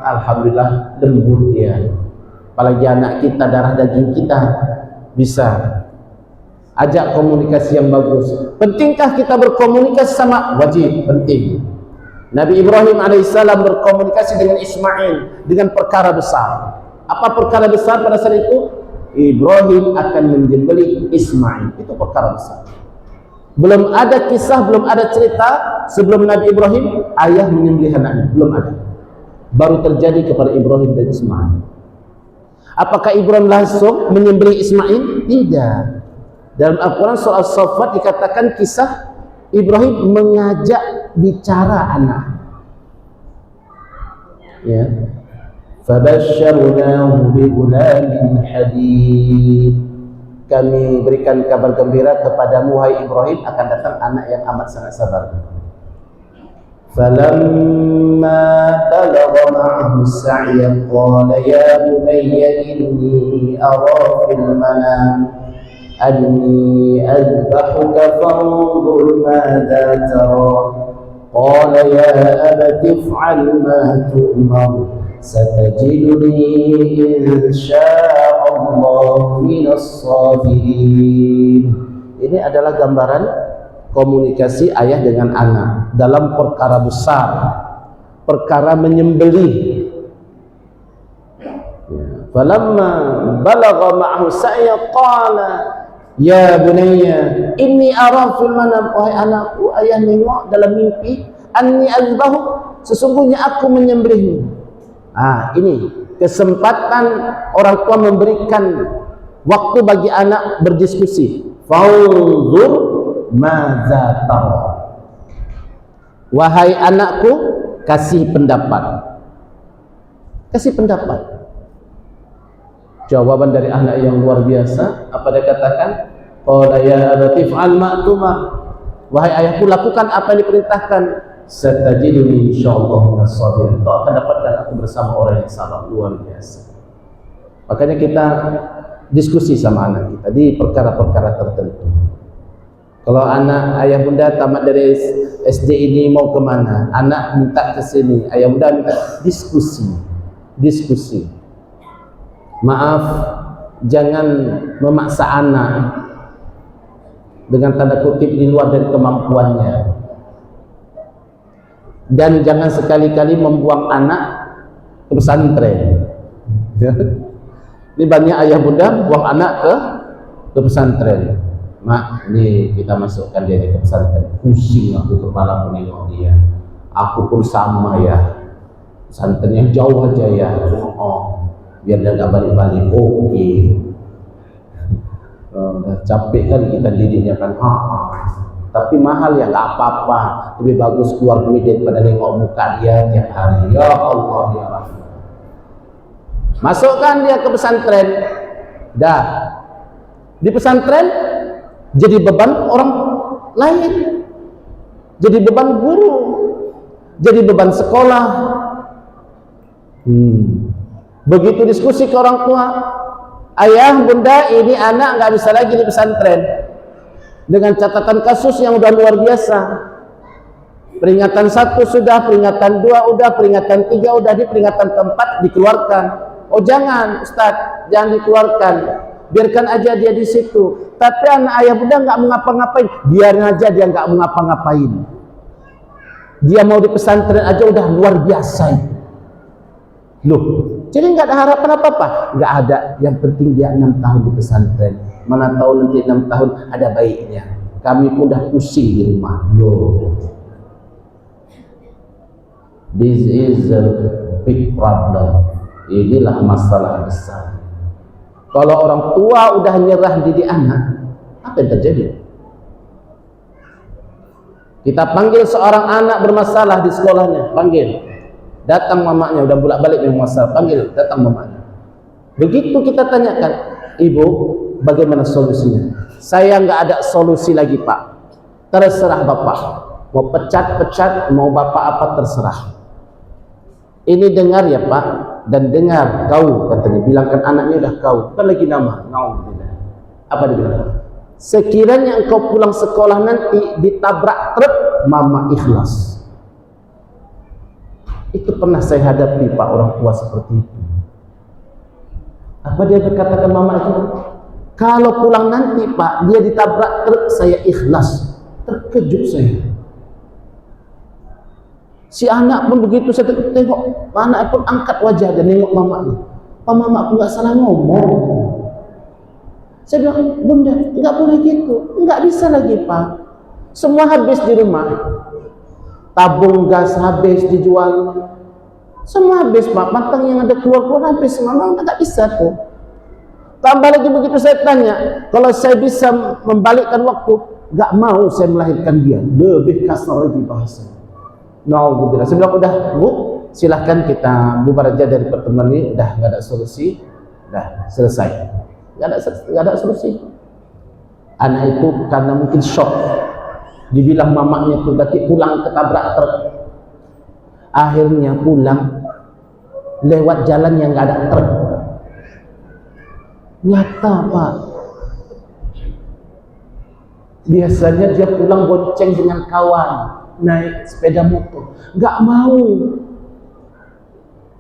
Alhamdulillah lembut dia. Apalagi anak kita, darah daging kita, bisa ajak komunikasi yang bagus. Pentingkah kita berkomunikasi sama? Wajib, penting. Nabi Ibrahim alaihissalam berkomunikasi dengan Ismail dengan perkara besar. Apa perkara besar pada saat itu? Ibrahim akan menyembelih Ismail. Itu perkara besar. Belum ada kisah, belum ada cerita sebelum Nabi Ibrahim ayah menyembelih anaknya, belum ada. Baru terjadi kepada Ibrahim dan Ismail. Apakah Ibrahim langsung menyembelih Ismail? Tidak. Dalam Al-Quran surah As-Saffat dikatakan kisah Ibrahim mengajak bicara anak. Ya. Fabasyarnahu bigulamin hadid. Kami berikan kabar gembira kepadamu wahai Ibrahim, akan datang anak yang amat sangat sabar. Falamma balagha ma'ahu as-sa'ya qala ya bunayya inni ara fil manam anni adbahuka fanzur madza tara qala ya abati if'al ma tu'mar satajiduni insya'allah minas sabirin. Ini adalah gambaran komunikasi ayah dengan anak dalam perkara besar, perkara menyembelih. Falamma balagha ma'ahu sa'ya qala ya bunayya inni ara fil manam, wahai anakku, ayah nengok dalam mimpi, anni azbahu, sesungguhnya aku menyembelihmu. Ini kesempatan orang tua memberikan waktu bagi anak berdiskusi. Fanzur madza tara, wahai anakku, kasih pendapat. Jawaban dari anak yang luar biasa. Apa dia katakan? Qala ya abati if'al ma tu'mar, wahai ayahku, lakukan apa yang diperintahkan. Satajiduni insyaallah minas sabirin, kau akan dapatkan aku bersama orang yang sabar. Luar biasa. Makanya kita diskusi sama anak kita di perkara-perkara tertentu. Kalau anak ayah bunda tamat dari SD ini mau kemana, anak minta ke sini, ayah bunda minta, diskusi. Maaf, jangan memaksa anak dengan tanda kutip di luar dari kemampuannya, dan jangan sekali-kali membuang anak ke pesantren. Ini banyak ayah bunda buang anak ke pesantren. Mak, ini kita masukkan dia ke pesantren. Pusing aku kepala menengok dia. Aku pun sama ya. Pesantren yang jauh aja ya. Biar dia gak balik-balik. Oke. Udah capek kali kita didiknya kan. tapi mahal ya nggak apa-apa, lebih bagus keluar duit daripada nengok muka dia tiap hari. Ya Allah ya Rahman. Masukkan dia ke pesantren, dah di pesantren jadi beban orang lain, jadi beban guru, jadi beban sekolah. Begitu diskusi ke orang tua, ayah bunda ini anak nggak bisa lagi di pesantren, dengan catatan kasus yang udah luar biasa. Peringatan 1 sudah, peringatan 2 udah, peringatan 3 udah, di peringatan keempat dikeluarkan. Oh jangan Ustadz, jangan dikeluarkan, biarkan aja dia di situ. Tapi anak ayah bunda nggak mengapa-ngapain, biarin aja dia nggak mengapa-ngapain. Dia mau di pesantren aja udah luar biasa itu. Loh, jadi nggak ada harapan apa-apa? Nggak ada. Yang penting dia 6 tahun di pesantren. Mana tahu nanti 6 tahun ada baiknya. Kami pun udah pusing di rumah. Loh, this is a big problem. Inilah masalah besar. Kalau orang tua udah nyerah didik anak, apa yang terjadi? Kita panggil seorang anak bermasalah di sekolahnya, panggil, datang mamanya, udah bolak-balik dengan masalah, panggil, datang mamanya. Begitu kita tanyakan, ibu, bagaimana solusinya? Saya nggak ada solusi lagi pak, terserah bapak, mau pecat-pecat, mau bapak apa terserah. Ini dengar ya pak, dan dengar kau, katanya, bilangkan anaknya udah kau, bukan lagi nama, apa dia bilang? Sekiranya engkau pulang sekolah nanti ditabrak truk, mama ikhlas. Itu pernah saya hadapi pak, orang tua seperti itu. Apa dia berkatakan mama itu? Kalau pulang nanti pak, dia ditabrak truk, saya ikhlas. Terkejut saya. Si anak pun begitu, saya tengok, anak pun angkat wajah dan nengok mamanya. Pak, mama aku nggak salah ngomong. Saya bilang, bunda, nggak boleh gitu, nggak bisa lagi pak. Semua habis di rumah, tabung gas habis dijual, semua habis pak. Matang yang ada keluar habis, memang nggak bisa tuh. Tambah lagi begitu saya tanya, kalau saya bisa membalikkan waktu, nggak mau saya melahirkan dia. Lebih kasar lagi bahasa. Saya bilang, udah bu, silahkan kita bubar aja dari pertemuan ini, udah nggak ada solusi, udah selesai, nggak ada solusi. Anak itu karena mungkin shock, dibilang mamanya tuh tadi pulang ketabrak truk, akhirnya pulang lewat jalan yang nggak ada truk. Nyata pak, biasanya dia pulang bonceng dengan kawan, naik sepeda motor, nggak mau.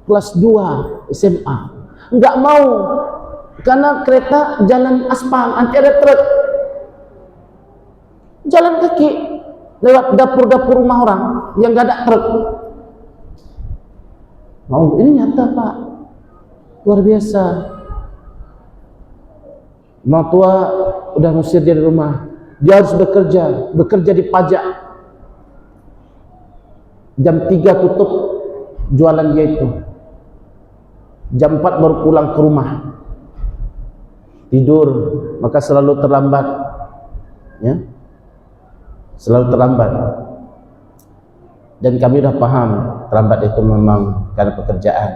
Kelas 2 SMA nggak mau, karena kereta jalan aspal, nanti ada truk. Jalan kaki lewat dapur-dapur rumah orang yang nggak ada truk. Mau, ini nyata pak, luar biasa. Mak tua udah ngusir dia dari rumah, dia harus bekerja di pajak. Jam 3 tutup jualan dia itu, jam 4 baru pulang ke rumah, tidur, maka selalu terlambat ya, selalu terlambat. Dan kami udah paham terlambat itu memang karena pekerjaan.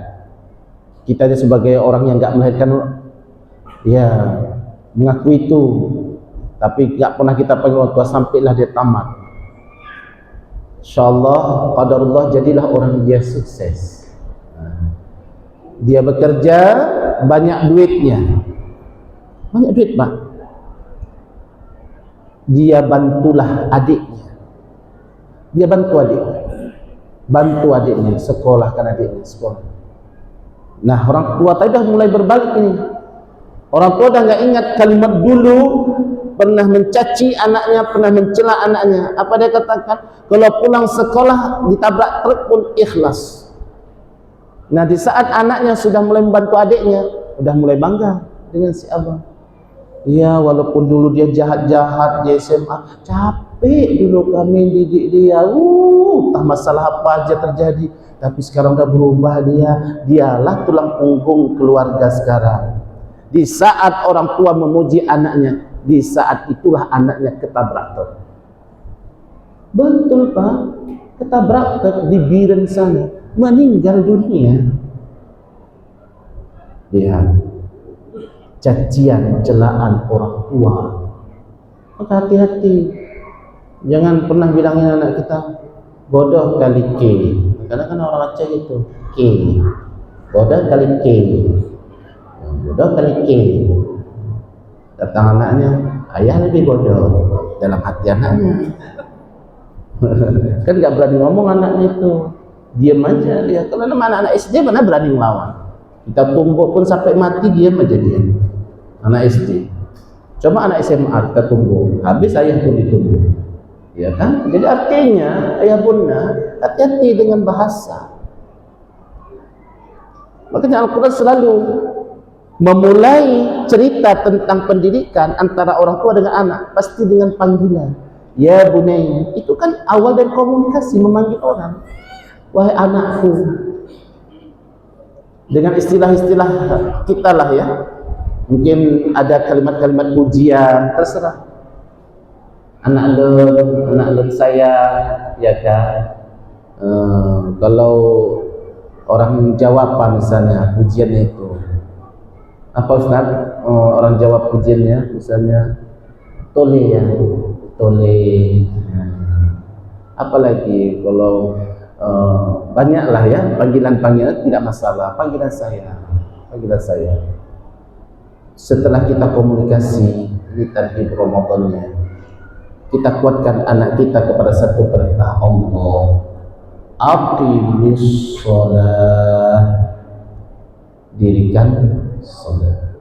Kita sebagai orang yang nggak melahirkan ya mengakui itu, tapi nggak pernah kita panggil orang tua sampailah dia tamat. InsyaAllah, qadarullah, jadilah orang dia sukses. Dia bekerja, banyak duitnya. Banyak duit pak. Dia bantulah adiknya. Dia bantu adiknya. Bantu adiknya, sekolahkan adiknya, sekolah. Nah orang tua tadi dah mulai berbalik ini. Orang tua dah nggak ingat kalimat dulu, pernah mencaci anaknya, pernah mencela anaknya. Apa dia katakan? Kalau pulang sekolah ditabrak truk pun ikhlas. Nah di saat anaknya sudah mulai membantu adiknya, udah mulai bangga dengan si abang. Iya, walaupun dulu dia jahat-jahat di SMA, capek dulu kami didik dia. Tak masalah apa aja terjadi, tapi sekarang udah berubah dia. Dialah tulang punggung keluarga sekarang. Di saat orang tua memuji anaknya, di saat itulah anaknya ketabrak truk. Betul Pak, ketabrak truk di Biren sana, meninggal dunia. Lihat, cacian, celaan orang tua. Maka hati-hati, jangan pernah bilangin anak kita bodoh kali K. Karena kan orang Aceh itu K, bodoh kali K, bodoh kali K. Datang anaknya, ayah lebih bodoh, dalam hati anaknya. Kan nggak berani ngomong anaknya itu, diam aja dia. Kalau anak-anak SD mana berani ngelawan? Kita tunggu pun sampai mati diam aja dia. Anak SD. Coba anak SMA kita tunggu, habis ayah pun ditunggu. Ya kan? Jadi artinya ayah bunda hati-hati dengan bahasa. Makanya Al-Quran selalu memulai cerita tentang pendidikan antara orang tua dengan anak pasti dengan panggilan ya bunai. Itu kan awal dari komunikasi, memanggil orang, wahai anakku, dengan istilah-istilah kita lah ya. Mungkin ada kalimat-kalimat pujian, terserah. Anak lun saya, ya kan. Kalau orang Jawa apa misalnya pujiannya itu apa Ustaz? Orang Jawa pujiannya misalnya tole ya, tole. Apalagi kalau banyaklah ya panggilan-panggilan, tidak masalah. Panggilan saya. Setelah kita komunikasi di tarhib Ramadannya, kita kuatkan anak kita kepada satu perintah Allah, aqimis shalah, dirikan salat.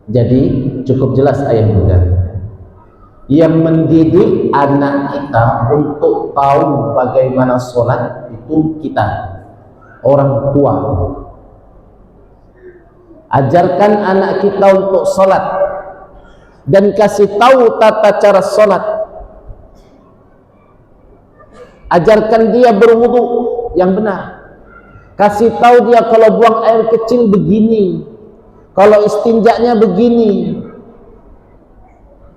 Jadi cukup jelas ayat bunda, yang mendidik anak kita untuk tahu bagaimana sholat itu kita, orang tua. Ajarkan anak kita untuk sholat dan kasih tahu tata cara sholat. Ajarkan dia berwudu yang benar. Kasih tahu dia kalau buang air kecil begini, kalau istinjaknya begini.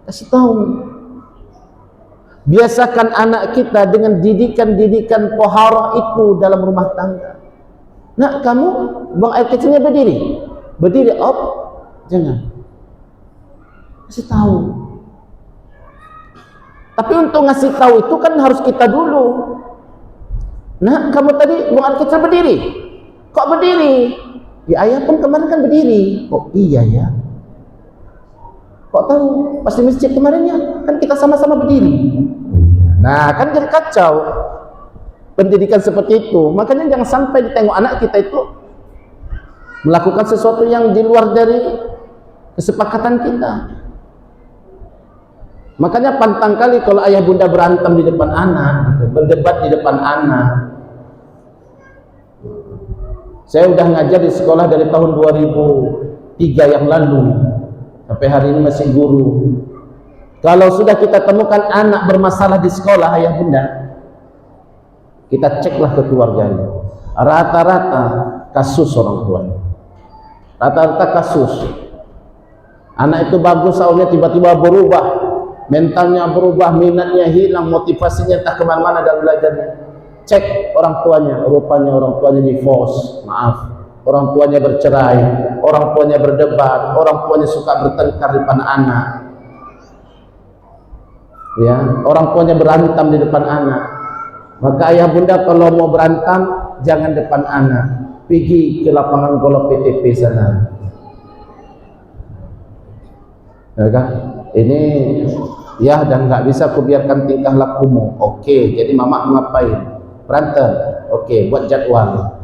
Kasih tahu. Biasakan anak kita dengan didikan-didikan toharah itu dalam rumah tangga. Nak, kamu buang air kecilnya berdiri, op, jangan. Kasih tahu. Tapi untuk ngasih tahu itu kan harus kita dulu. Nah, kamu tadi buang air kecil berdiri. Kok berdiri? Ya ayah pun kemarin kan berdiri. Oh iya ya. Kok tahu? Pas di masjid kemarinnya kan kita sama-sama berdiri. Nah, kan jadi kacau pendidikan seperti itu. Makanya jangan sampai ditengok anak kita itu melakukan sesuatu yang di luar dari kesepakatan kita. Makanya pantang kali kalau ayah bunda berantem di depan anak, berdebat di depan anak. Saya udah ngajar di sekolah dari tahun 2003 yang lalu sampai hari ini masih guru. Kalau sudah kita temukan anak bermasalah di sekolah ayah bunda, kita ceklah ke keluarganya. Rata-rata kasus orang tuanya. Rata-rata kasus. Anak itu bagus, soalnya tiba-tiba berubah, mentalnya berubah, minatnya hilang, motivasinya tak kemana-mana dalam belajarnya. Cek orang tuanya, rupanya orang tuanya divorce, maaf, orang tuanya bercerai, orang tuanya berdebat, orang tuanya suka bertengkar di depan anak, ya, orang tuanya berantem di depan anak. Maka ayah bunda kalau mau berantem jangan depan anak, pergi ke lapangan golf PTP sana, ya kan? Ini ya, dan nggak bisa kubiarkan tingkah lakumu. Oke, jadi mama ngapain? Berantem. Oke, buat jadwal.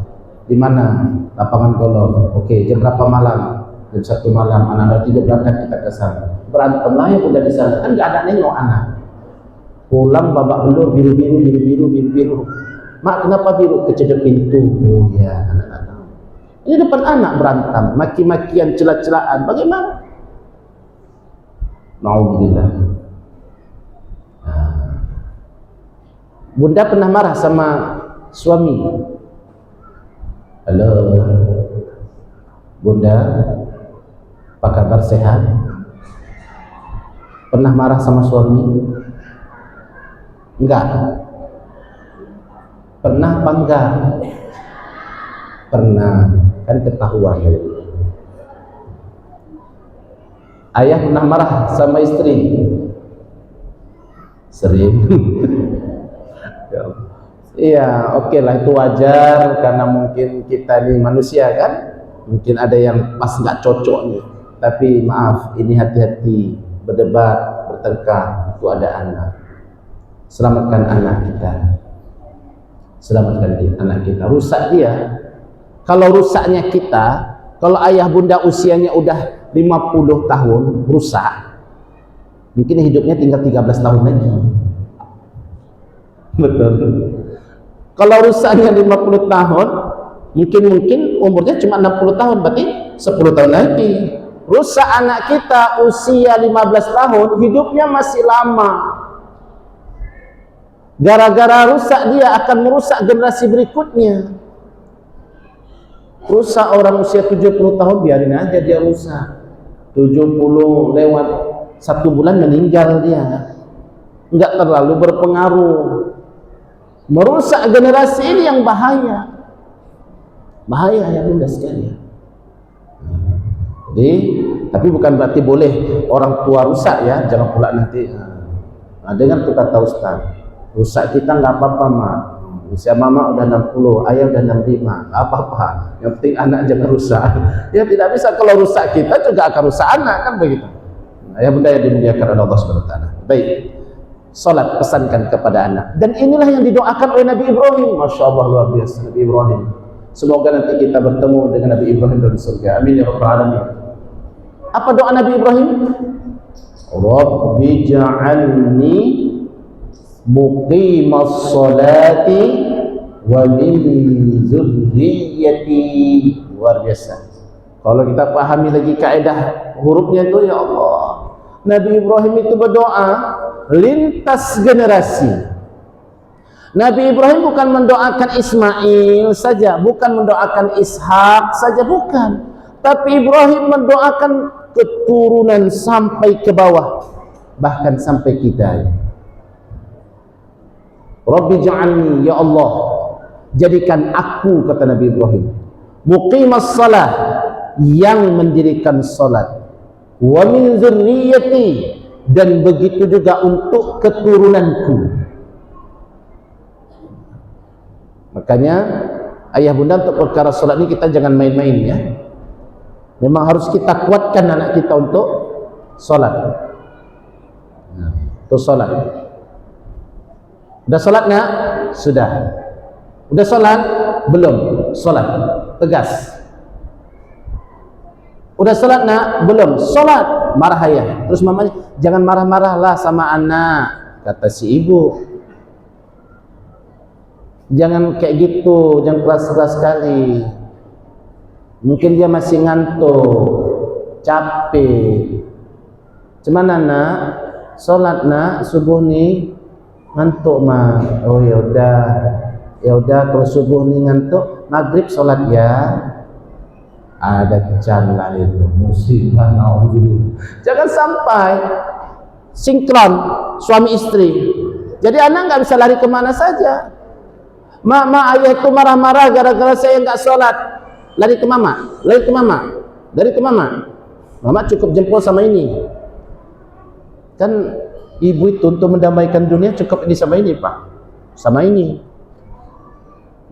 Di mana? Lapangan golf. Oke, jam berapa malam? Jam 1 malam. Anak-anak tidak berangkat, kita ke sana. Berantem lah ya udah di sana. Kan nggak ada nengok anak. Pulang babak belur, biru. Mak, kenapa biru? Kecedek pintu. Oh ya, anak-anak. Ini depan anak berantem, maki-makian, celah-celahan. Bagaimana? Nauzubillah. Bunda pernah marah sama suami. Halo Bunda, apa kabar, sehat? Pernah marah sama suami? Enggak. Pernah apa enggak? Pernah, kan ketahuan ya. Ayah pernah marah sama istri? Sering. Iya, oke lah, itu wajar karena mungkin kita ini manusia kan, mungkin ada yang pas nggak cocok nih. Tapi maaf, ini hati-hati berdebat, bertengkar, itu ada anak. Selamatkan anak kita. Selamatkan anak kita. Rusak dia. Kalau rusaknya kita, kalau ayah bunda usianya udah 50 tahun, rusak. Mungkin hidupnya tinggal 13 tahun lagi. Betul. Kalau rusaknya 50 tahun, mungkin umurnya cuma 60 tahun, berarti 10 tahun lagi. Rusak anak kita usia 15 tahun, hidupnya masih lama. Gara-gara rusak dia akan merusak generasi berikutnya. Rusak orang usia 70 tahun, biarin aja dia rusak. 70 lewat 1 bulan meninggal dia. Enggak terlalu berpengaruh. Merusak generasi ini yang bahaya. Bahaya ya bunda sekalian. Jadi, tapi bukan berarti boleh orang tua rusak ya, jangan pula nanti. Dengar tuh kata Ustaz, rusak kita nggak apa-apa mak. Usia mama udah 60, ayah udah 65, nggak apa-apa. Yang penting anak jangan rusak. Ya tidak bisa, kalau rusak kita juga akan rusak anak kan begitu. Ya bunda yang dimuliakan oleh Allah Subhanahu wa taala. Baik. Salat pesankan kepada anak, dan inilah yang didoakan oleh Nabi Ibrahim. Masya Allah, luar biasa Nabi Ibrahim. Semoga nanti kita bertemu dengan Nabi Ibrahim dalam surga. Amin ya rabbal alamin. Apa doa Nabi Ibrahim? Rabbi ja'alni muqimas salati wa min dzurriyyati. Luar biasa. Kalau kita pahami lagi kaidah hurufnya itu, ya Allah, Nabi Ibrahim itu berdoa lintas generasi. Nabi Ibrahim bukan mendoakan Ismail saja, bukan mendoakan Ishak saja, bukan. Tapi Ibrahim mendoakan keturunan sampai ke bawah, bahkan sampai kita. Rabbi ja'alni, ya Allah, jadikan aku, kata Nabi Ibrahim, muqimas salah, yang mendirikan salat, wa min dzurriyyati, dan begitu juga untuk keturunanku. Makanya ayah bunda, untuk perkara salat ini kita jangan main-main ya. Memang harus kita kuatkan anak kita untuk salat. Untuk salat. Udah salat nggak? Sudah. Udah salat? Belum. Salat. Tegas. Udah salat nak? Belum. Salat. Marah ayah. Terus mamanya, jangan marah-marahlah sama anak, kata si ibu. Jangan kayak gitu, jangan keras-keras sekali. Mungkin dia masih ngantuk, capek. Cuman nak, salat nak, subuh nih ngantuk mah. Oh ya udah, kalau subuh nih ngantuk, maghrib salat ya. Ada canda itu, musibah naudzubillah. Jangan sampai sinkron suami istri. Jadi anak nggak bisa lari kemana saja. Mama, ayah itu marah-marah gara-gara saya nggak sholat. Lari ke mama, lari ke mama, lari ke mama. Mama cukup jempol sama ini. Kan ibu itu untuk mendamaikan dunia cukup ini sama ini pak, sama ini.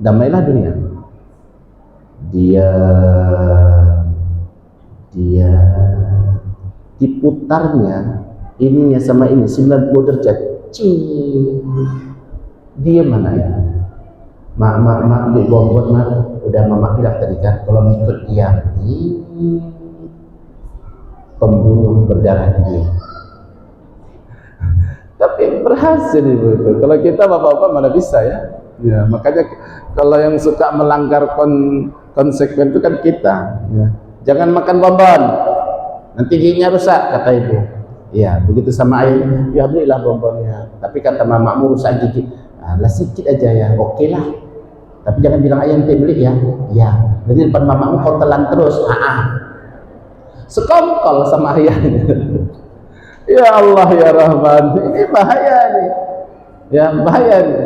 Damailah dunia. Dia diputarnya ininya sama ini 90 derajat. Dia mana ya? Mak di bonbon mak, udah mama bilang tadi kan, kalau ngikut dia pembunuh berdarah dia. Tapi berhasil ibu itu. Kalau kita bapak-bapak mana bisa ya? Ya makanya kalau yang suka melanggar konsekuen itu kan kita. Ya. Jangan makan bonbon, nanti giginya rusak, kata ibu. Ya begitu sama ayah, ya belilah bonbonnya. Tapi kata mamamu rusak gigi. Lah sedikit aja ya, oke lah. Tapi jangan bilang ayah nanti beli ya. Ya, jadi depan mamamu kau telan terus. Sekongkol sama ayahnya. Ya Allah ya Rahman, ini bahaya nih. Ya bahaya nih.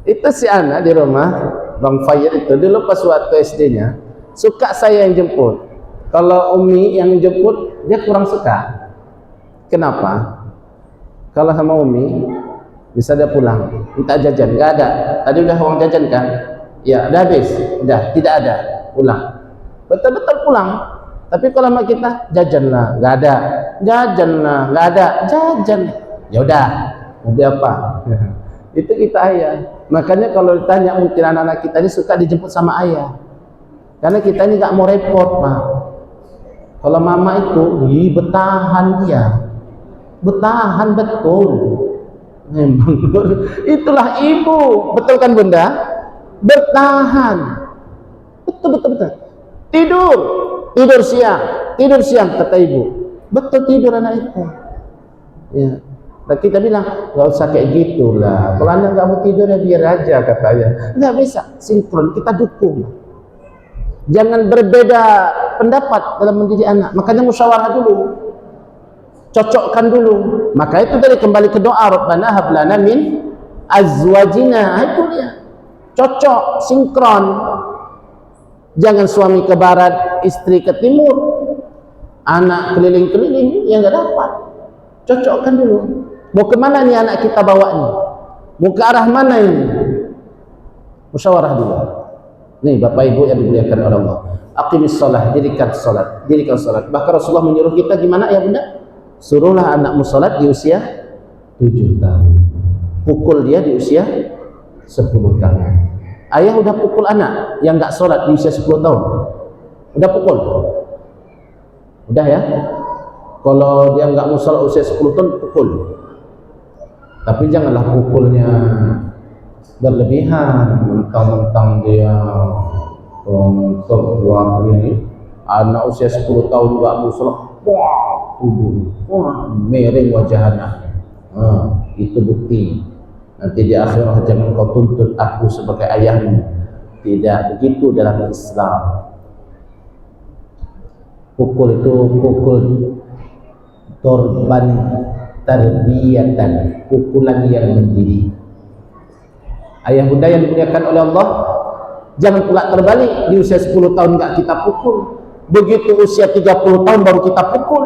Itu si anak di rumah Bang Fayyad itu dulu pas waktu SD-nya suka saya yang jemput. Kalau Umi yang jemput dia kurang suka. Kenapa? Kalau sama Umi bisa dia pulang minta jajan, nggak ada. Tadi udah uang jajan kan? Ya udah habis, udah tidak ada, pulang. Betul-betul pulang. Tapi kalau sama kita jajan lah, nggak ada. Jajan lah, nggak ada. Jajan. Ya udah, mau beli apa? Itu kita ayah. Makanya kalau ditanya mungkin anak-anak kita ini suka dijemput sama ayah. Karena kita ini nggak mau repot, Pak. Kalau mama itu, bertahan dia. Bertahan betul. Itulah ibu, betul kan Bunda? Bertahan. Betul. Tidur siang kata ibu. Betul tidur anak itu. Ya. Dan kita bilang nggak usah kayak gitulah. Kalau anda nggak mau tidur ya biar aja katanya. Nggak bisa, sinkron, kita dukung. Jangan berbeda pendapat dalam mendidik anak. Makanya musyawarah dulu, cocokkan dulu. Maka itu dari kembali ke doa Rabbana hab lana min azwajina. Itu dia, cocok, sinkron. Jangan suami ke barat, istri ke timur, anak keliling-keliling, ya nggak dapat. Cocokkan dulu. Mau kemana nih anak kita bawa nih? Mau ke arah mana ini? Musyawarah dulu. Nih Bapak Ibu yang dimuliakan oleh Allah, aqimis shalah, dirikan salat. Bahkan Rasulullah menyuruh kita gimana ya Bunda? Suruhlah anakmu salat di usia 7 tahun. Pukul dia di usia 10 tahun. Ayah udah pukul anak yang nggak sholat di usia 10 tahun. Udah pukul? Udah ya? Kalau dia nggak mau sholat usia 10 tahun, pukul. Tapi janganlah pukulnya berlebihan, mentang-mentang dia terbuang ini. Anak usia 10 tahun nggak mau sholat, miring wajah anak. Itu bukti. Nanti di akhirat jangan kau tuntut aku sebagai ayahmu. Tidak begitu dalam Islam. Pukul itu pukul torban tarbiyatan, pukulan yang mendidik. Ayah bunda yang dimuliakan oleh Allah, jangan pula terbalik, di usia 10 tahun enggak kita pukul, begitu usia 30 tahun baru kita pukul.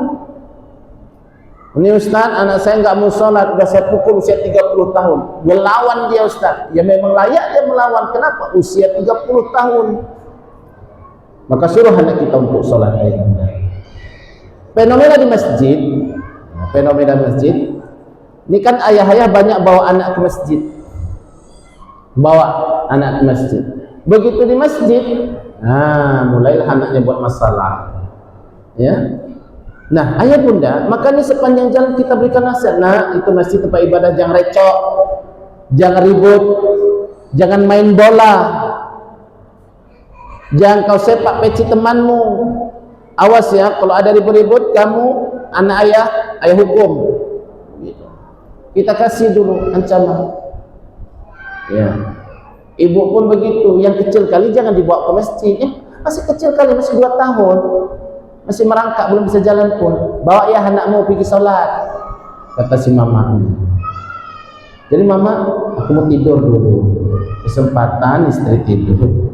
Ini Ustaz, anak saya nggak mau sholat, udah saya pukul usia 30 tahun. Melawan dia Ustaz. Ya memang layak dia melawan. Kenapa? Usia 30 tahun. Maka suruh anak kita untuk sholat. Fenomena di masjid. Fenomena masjid. Ini kan ayah-ayah banyak bawa anak ke masjid. Bawa anak ke masjid. Begitu di masjid, mulailah anaknya buat masalah. Ya. Nah, ayah bunda, makanya sepanjang jalan kita berikan nasihat. Nah, itu masjid tempat ibadah, jangan recok, jangan ribut, jangan main bola, jangan kau sepak peci temanmu. Awas ya, kalau ada ribut-ribut, kamu anak ayah hukum. Kita kasih dulu ancaman. Ya, ibu pun begitu. Yang kecil kali jangan dibawa ke masjid. Masih kecil kali, masih 2 tahun. Masih merangkak, belum bisa jalan pun. Bawa ya anakmu pergi sholat, kata si mama. Jadi mama, aku mau tidur dulu. Kesempatan istri tidur.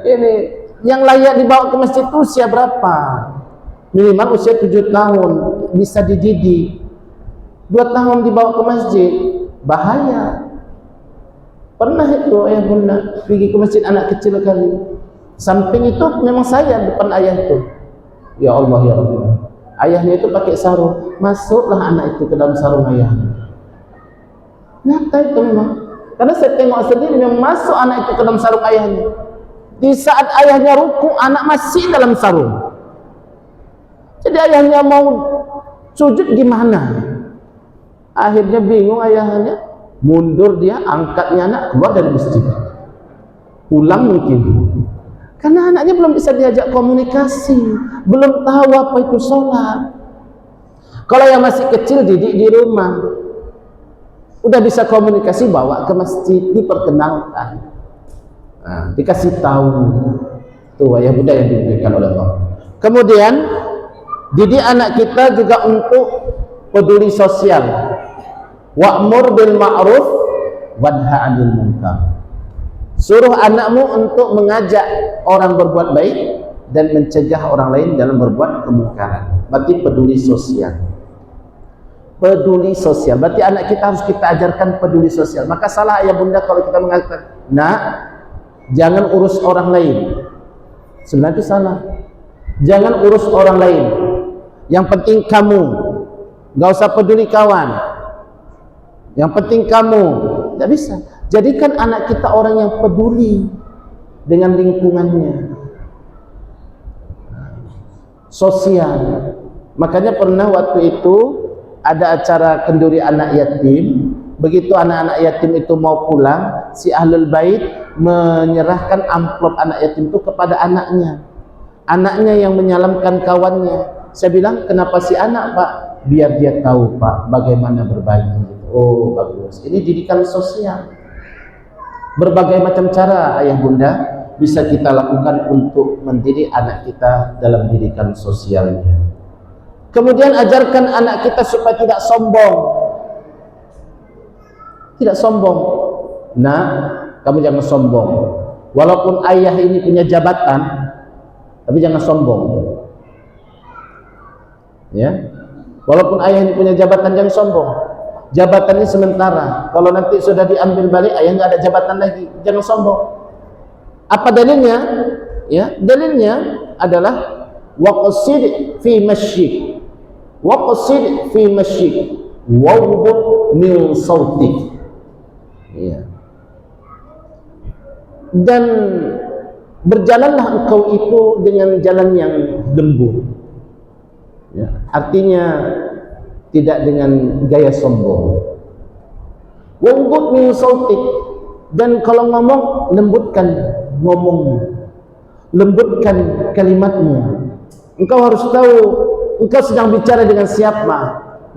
Ini yang layak dibawa ke masjid itu usia berapa? Minimal usia 7 tahun, bisa dididik. 2 tahun dibawa ke masjid, bahaya. Pernah itu ayah bunda pergi ke masjid anak kecil kali. Samping itu memang saya depan ayah itu. Ya Allah ya Allah. Ayahnya itu pakai sarung. Masuklah anak itu ke dalam sarung ayahnya. Nyata itu memang. Karena saya tengok sendiri memang masuk anak itu ke dalam sarung ayahnya. Di saat ayahnya ruku, anak masih dalam sarung. Jadi ayahnya mau sujud gimana? Akhirnya bingung ayahnya. Mundur dia, angkatnya anak keluar dari masjid. Pulang mungkin. Karena anaknya belum bisa diajak komunikasi, belum tahu apa itu sholat. Kalau yang masih kecil didik di rumah, udah bisa komunikasi, bawa ke masjid, diperkenalkan, dikasih tahu. Tuh ayah bunda yang diberikan oleh Allah. Kemudian Didik anak kita juga untuk peduli sosial. Wa'mur bil ma'ruf wanha 'anil munkar. Suruh anakmu untuk mengajak orang berbuat baik dan mencegah orang lain dalam berbuat kemungkaran. Berarti peduli sosial. Peduli sosial. Berarti anak kita harus kita ajarkan peduli sosial. Maka salah ayah bunda kalau kita mengatakan, "Nak, jangan urus orang lain." Sebenarnya itu salah. Jangan urus orang lain. Yang penting kamu. Gak usah peduli kawan. Yang penting kamu. Tidak bisa. Jadikan anak kita orang yang peduli dengan lingkungannya. Sosial. Makanya pernah waktu itu ada acara kenduri anak yatim. Begitu anak-anak yatim itu mau pulang, si ahlul bait menyerahkan amplop anak yatim itu kepada anaknya. Anaknya yang menyalamkan kawannya. Saya bilang, kenapa si anak, Pak? Biar dia tahu, Pak, bagaimana berbagi. Oh, bagus. Ini didikan sosial. Berbagai macam cara ayah bunda bisa kita lakukan untuk mendidik anak kita dalam didikan sosialnya. Kemudian ajarkan anak kita supaya tidak sombong. Tidak sombong. Nah, kamu jangan sombong. Walaupun ayah ini punya jabatan, tapi jangan sombong. Ya. Walaupun ayah ini punya jabatan, jangan sombong. Jabatan ini sementara. Kalau nanti sudah diambil balik, ayah nggak ada jabatan lagi. Jangan sombong. Apa dalilnya? Ya, dalilnya adalah waqsid fi masyik. Waqsid fi masyik. Wawbud min sautik. Ya. Dan berjalanlah engkau itu dengan jalan yang lembut. Ya. Artinya tidak dengan gaya sombong. Wawbud min sautik. Dan kalau ngomong, lembutkan ngomongmu, lembutkan kalimatmu. Engkau harus tahu engkau sedang bicara dengan siapa,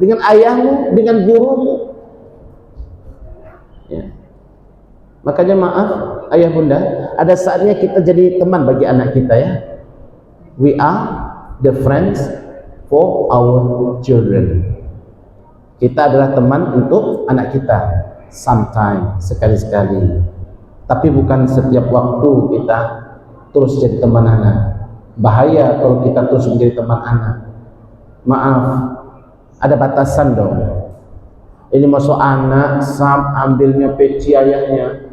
dengan ayahmu, dengan gurumu. Ya. Makanya maaf ayah bunda, ada saatnya kita jadi teman bagi anak kita ya. We are the friends for our children. Kita adalah teman untuk anak kita. Sometimes, sekali-sekali. Tapi bukan setiap waktu kita terus jadi teman anak. Bahaya kalau kita terus menjadi teman anak. Maaf, ada batasan dong. Ini masuk anak, ambilnya peci ayahnya.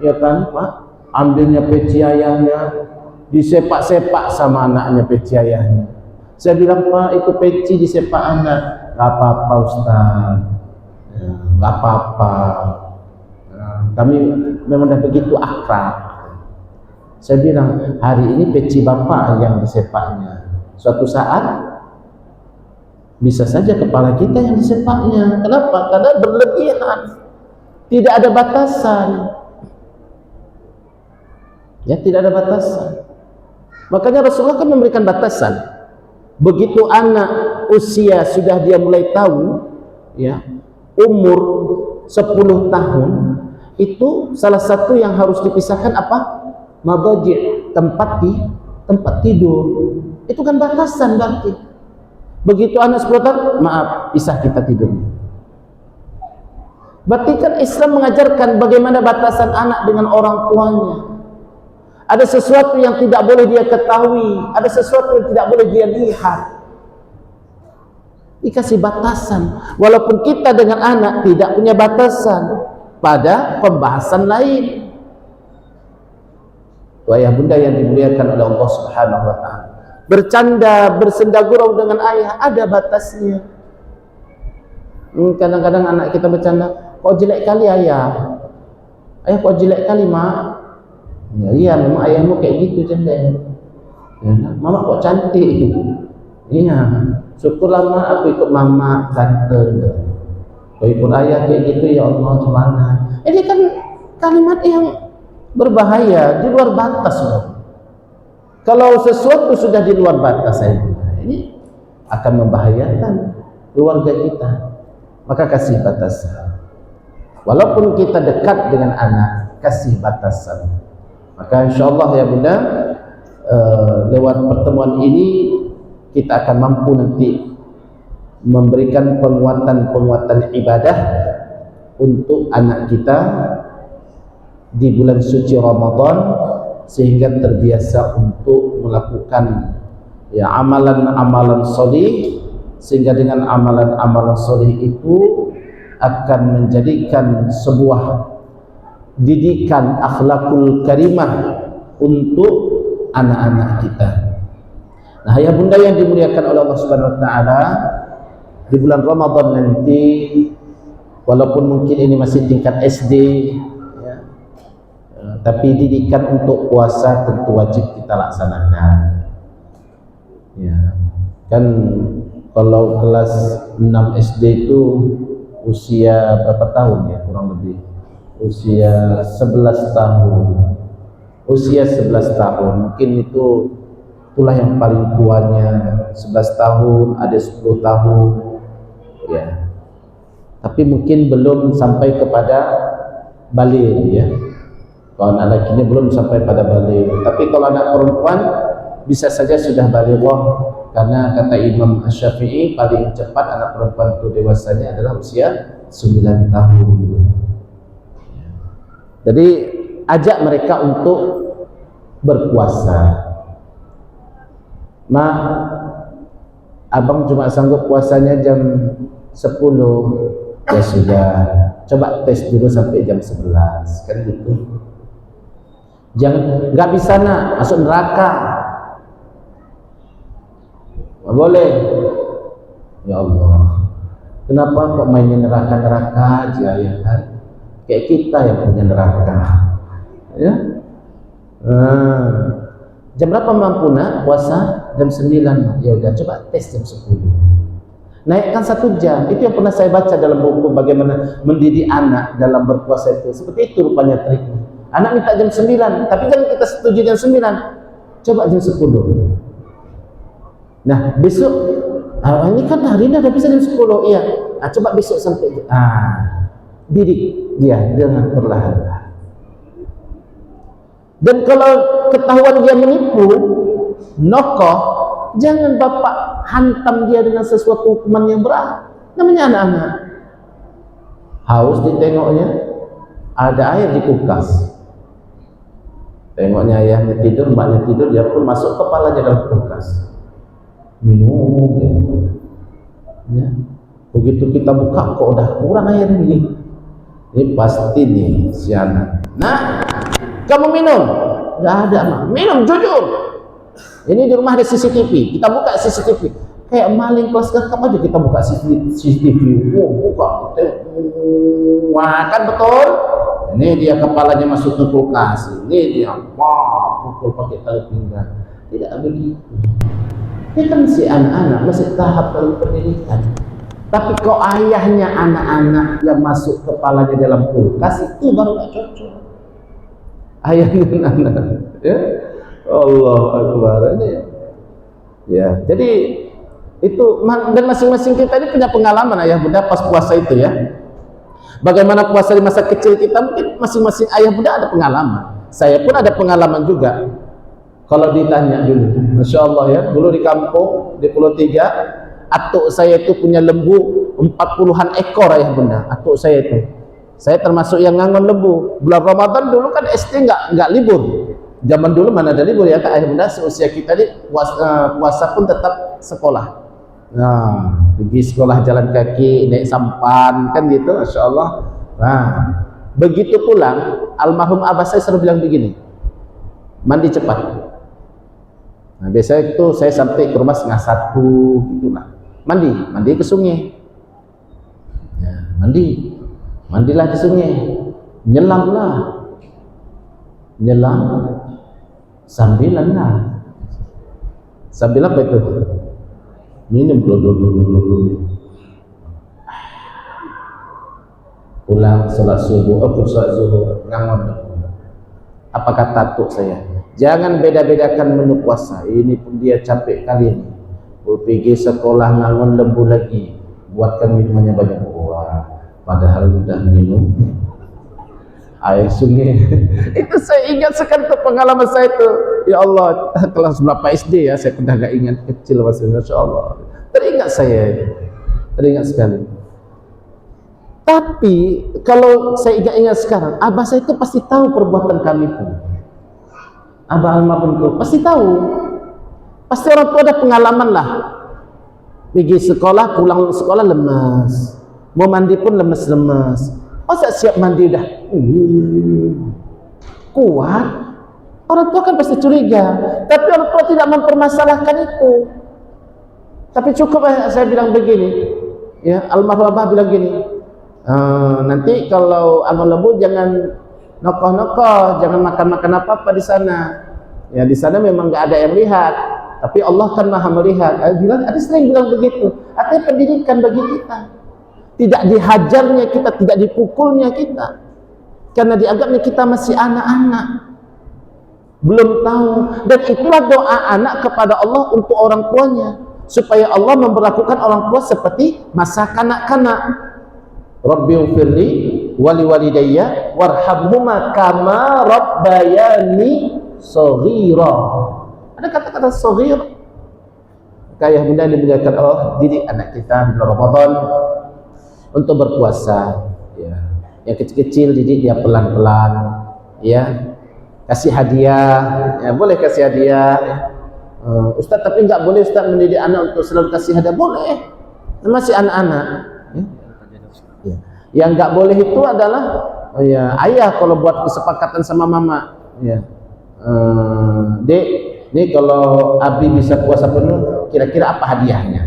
Ya kan, Pak? Ambilnya peci ayahnya, disepak-sepak sama anaknya peci ayahnya. Saya bilang, Pak, itu peci disepak anak. Gak apa-apa, Ustaz. Ya, gak apa-apa. Kami memang dah begitu akrab. Saya bilang, hari ini peci bapak yang disepaknya. Suatu saat bisa saja kepala kita yang disepaknya. Kenapa? Karena berlebihan. Tidak ada batasan. Ya, tidak ada batasan. Makanya Rasulullah kan memberikan batasan. Begitu anak usia sudah dia mulai tahu, ya, umur 10 tahun, itu salah satu yang harus dipisahkan apa? Madaji', tempat tidur. Itu kan batasan berarti. Begitu anak 10 tahun, maaf, pisah kita tidurnya. Berarti kan Islam mengajarkan bagaimana batasan anak dengan orang tuanya. Ada sesuatu yang tidak boleh dia ketahui, ada sesuatu yang tidak boleh dia lihat. Dikasih batasan. Walaupun kita dengan anak tidak punya batasan pada pembahasan lain. Ayah bunda yang dimuliakan oleh Allah Subhanahu wa taala. Bercanda, bersenda gurau dengan ayah ada batasnya. Kadang-kadang anak kita bercanda, kok jelek kali ayah. Ayah kok jelek kali mak. Ya, iya memang ayahmu kayak gitu jelek. Ya, mama kok cantik. Iya, syukurlah mak aku ikut mama ganteng. Kau ikut ayah kayak gitu ya Allah gimana? Ini kan kalimat yang berbahaya, di luar batas loh. Kalau sesuatu sudah di luar batas ini akan membahayakan keluarga kita. Maka kasih batasan. Walaupun kita dekat dengan anak, kasih batasan. Maka insyaallah ya bunda, lewat pertemuan ini kita akan mampu nanti memberikan penguatan ibadah untuk anak kita di bulan suci Ramadan, sehingga terbiasa untuk melakukan ya amalan-amalan sholih, sehingga dengan amalan-amalan sholih itu akan menjadikan sebuah didikan akhlakul karimah untuk anak-anak kita. Nah, ayah bunda yang dimuliakan oleh Allah Subhanahu wa taala, di bulan Ramadan nanti, walaupun mungkin ini masih tingkat SD ya, tapi didikan untuk puasa tentu wajib kita laksanakan. Ya, kan kalau kelas 6 SD itu usia berapa tahun ya, kurang lebih usia 11 tahun. Usia 11 tahun mungkin itulah yang paling tuanya. 11 tahun, ada 10 tahun ya. Tapi mungkin belum sampai kepada baligh ya. Kalau anak lakinya belum sampai pada baligh. Tapi kalau anak perempuan bisa saja sudah balighah, karena kata Imam Asy-Syafi'i paling cepat anak perempuan itu dewasanya adalah usia 9 tahun. Jadi ajak mereka untuk berpuasa. Abang cuma sanggup puasanya jam 10, ya sudah, coba tes dulu sampai jam 11, kan gitu. Jangan, nggak bisa nak, masuk neraka. Nggak boleh. Ya Allah, kenapa kok mainin neraka-neraka aja ya kan? Kayak kita yang punya neraka ya. Jam berapa mampu nak puasa? Jam 9. Ya udah, coba tes jam 10, naikkan 1 jam. Itu yang pernah saya baca dalam buku bagaimana mendidik anak dalam berpuasa itu. Seperti itu rupanya triknya. Anak minta jam 9, tapi kan kita setuju jam 9, coba jam 10. Nah besok, ini kan hari ini udah bisa jam 10, iya, coba besok sampai didik dia dengan perlahan-lahan. Dan kalau ketahuan dia menipu, nokoh, jangan bapak hantam dia dengan sesuatu hukuman yang berat. Namanya anak-anak haus, ditengoknya ada air di kulkas, tengoknya ayahnya tidur, mbaknya tidur, dia pun masuk kepalanya dalam kulkas, minum ya. Begitu kita buka, kok udah kurang air ini pasti nih si anak. Nah, kamu minum? Nggak ada mah. Minum jujur. Ini di rumah ada CCTV, kita buka CCTV. Kayak maling kelas kakap aja kita buka CCTV. Buka. Wah, kan betul. Ini dia kepalanya masuk ke kulkas. Ini dia pukul pakai tali pinggang. Tidak begitu. Ini kan si anak-anak masih tahap dalam pendidikan. Tapi kok ayahnya anak-anak yang masuk kepalanya dalam kulkas, itu baru gak cocok. Ayahnya anak, ya Allah Akbar ini ya. Jadi itu, dan masing-masing kita ini punya pengalaman ayah bunda pas puasa itu ya. Bagaimana puasa di masa kecil kita, mungkin masing-masing ayah bunda ada pengalaman. Saya pun ada pengalaman juga. Kalau ditanya dulu, Masya Allah ya, dulu di kampung di Pulau Tiga, atuk saya itu punya lembu 40-an ekor ayah bunda. Atuk saya itu, saya termasuk yang ngangon lembu. Bulan Ramadan dulu kan SD nggak libur. Zaman dulu mana ada libur ya kak ayah bunda. Seusia kita di puasa pun tetap sekolah. Nah, pergi sekolah jalan kaki, naik sampan kan gitu, Masya Allah. Nah, begitu pulang, almarhum abah saya selalu bilang begini, mandi cepat. Nah, biasanya itu saya sampai ke rumah 1:30 gitu lah. Mandi ke sungai. Ya, mandilah di sungai. Nyelam sambilan lah. Sambil apa itu? Minum dulu. Pulang sholat subuh, sholat zuhur, ngangon. Apa kata atuk saya? Jangan beda-bedakan menu puasa. Ini pun dia capek kali ini. Pergi sekolah ngangon lembu lagi. Buatkan minumannya banyak. Padahal udah minum air sungai. Itu saya ingat sekali tuh pengalaman saya itu. Ya Allah, kelas berapa SD ya? Saya pernah gak ingat kecil Masya Allah. Teringat saya, teringat sekali. Tapi kalau saya ingat-ingat sekarang, abah saya itu pasti tahu perbuatan kami itu. Abah almarhum itu pasti tahu. Pasti orang tua ada pengalaman lah. Pergi sekolah, pulang sekolah lemas. Mau mandi pun lemes-lemes. Masa siap mandi udah kuat? Orang tua kan pasti curiga. Tapi orang tua tidak mempermasalahkan itu. Tapi cukup saya bilang begini, ya almarhum abah bilang gini, nanti kalau angon lembu jangan nokoh-nokoh, jangan makan-makan apa-apa di sana. Ya di sana memang nggak ada yang lihat, tapi Allah kan maha melihat. Ada sering bilang begitu. Artinya pendidikan bagi kita. Tidak dihajarnya kita, tidak dipukulnya kita, karena dianggapnya kita masih anak-anak, belum tahu. Dan itulah doa anak kepada Allah untuk orang tuanya, supaya Allah memperlakukan orang tua seperti masa kanak-kanak. Rabbighfirli wali walidayya warhamhuma kama rabbayani shaghira. Ada kata-kata shaghir. Kayak bunda dimuliakan Allah, didik anak kita di bulan Ramadan untuk berpuasa, ya. Yang kecil-kecil didik dia pelan-pelan, ya. Kasih hadiah, ya boleh kasih hadiah. Ya. Ustaz, tapi nggak boleh Ustaz mendidik anak untuk selalu kasih hadiah. Boleh, masih anak-anak. Ya. Ya. Yang nggak boleh itu adalah ya ayah kalau buat kesepakatan sama mama, ya. Dek, nih kalau Abi bisa puasa penuh, kira-kira apa hadiahnya?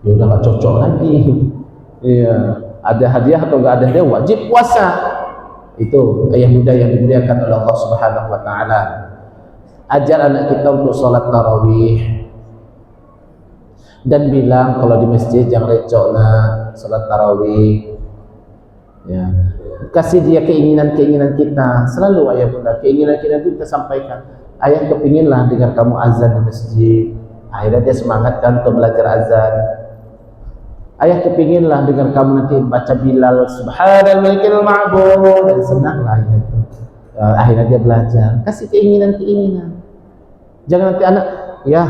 Ya udah nggak cocok lagi. Iya, ada hadiah atau nggak ada hadiah wajib puasa. Itu ayah muda yang dimuliakan oleh Allah Subhanahu wa taala. Ajar anak kita untuk sholat tarawih dan bilang kalau di masjid jangan recok nak sholat tarawih. Ya, kasih dia keinginan-keinginan kita. Selalu ayah bunda keinginan kita itu kita sampaikan. Ayah kepinginlah dengar kamu azan di masjid. Akhirnya dia semangat kan untuk belajar azan. Ayah kepinginlah dengar kamu nanti baca Bilal Subhanal Malikil Ma'bud, dan senanglah ayah itu. Akhirnya dia belajar. Kasih keinginan-keinginan. Jangan nanti anak, ya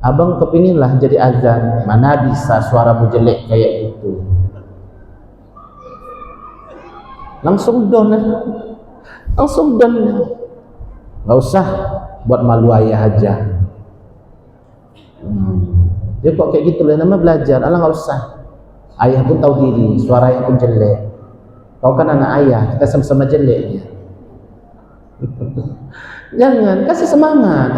abang kepinginlah jadi azan, mana bisa suaramu jelek kayak gitu. Langsung down, langsung down. Nggak usah buat malu ayah aja. Dia kok kayak gitu lah, nama belajar. Alah nggak usah. Ayah pun tahu diri, suara ayah pun jelek. Kau kan anak ayah, kita sama-sama jeleknya. Jangan, kasih semangat.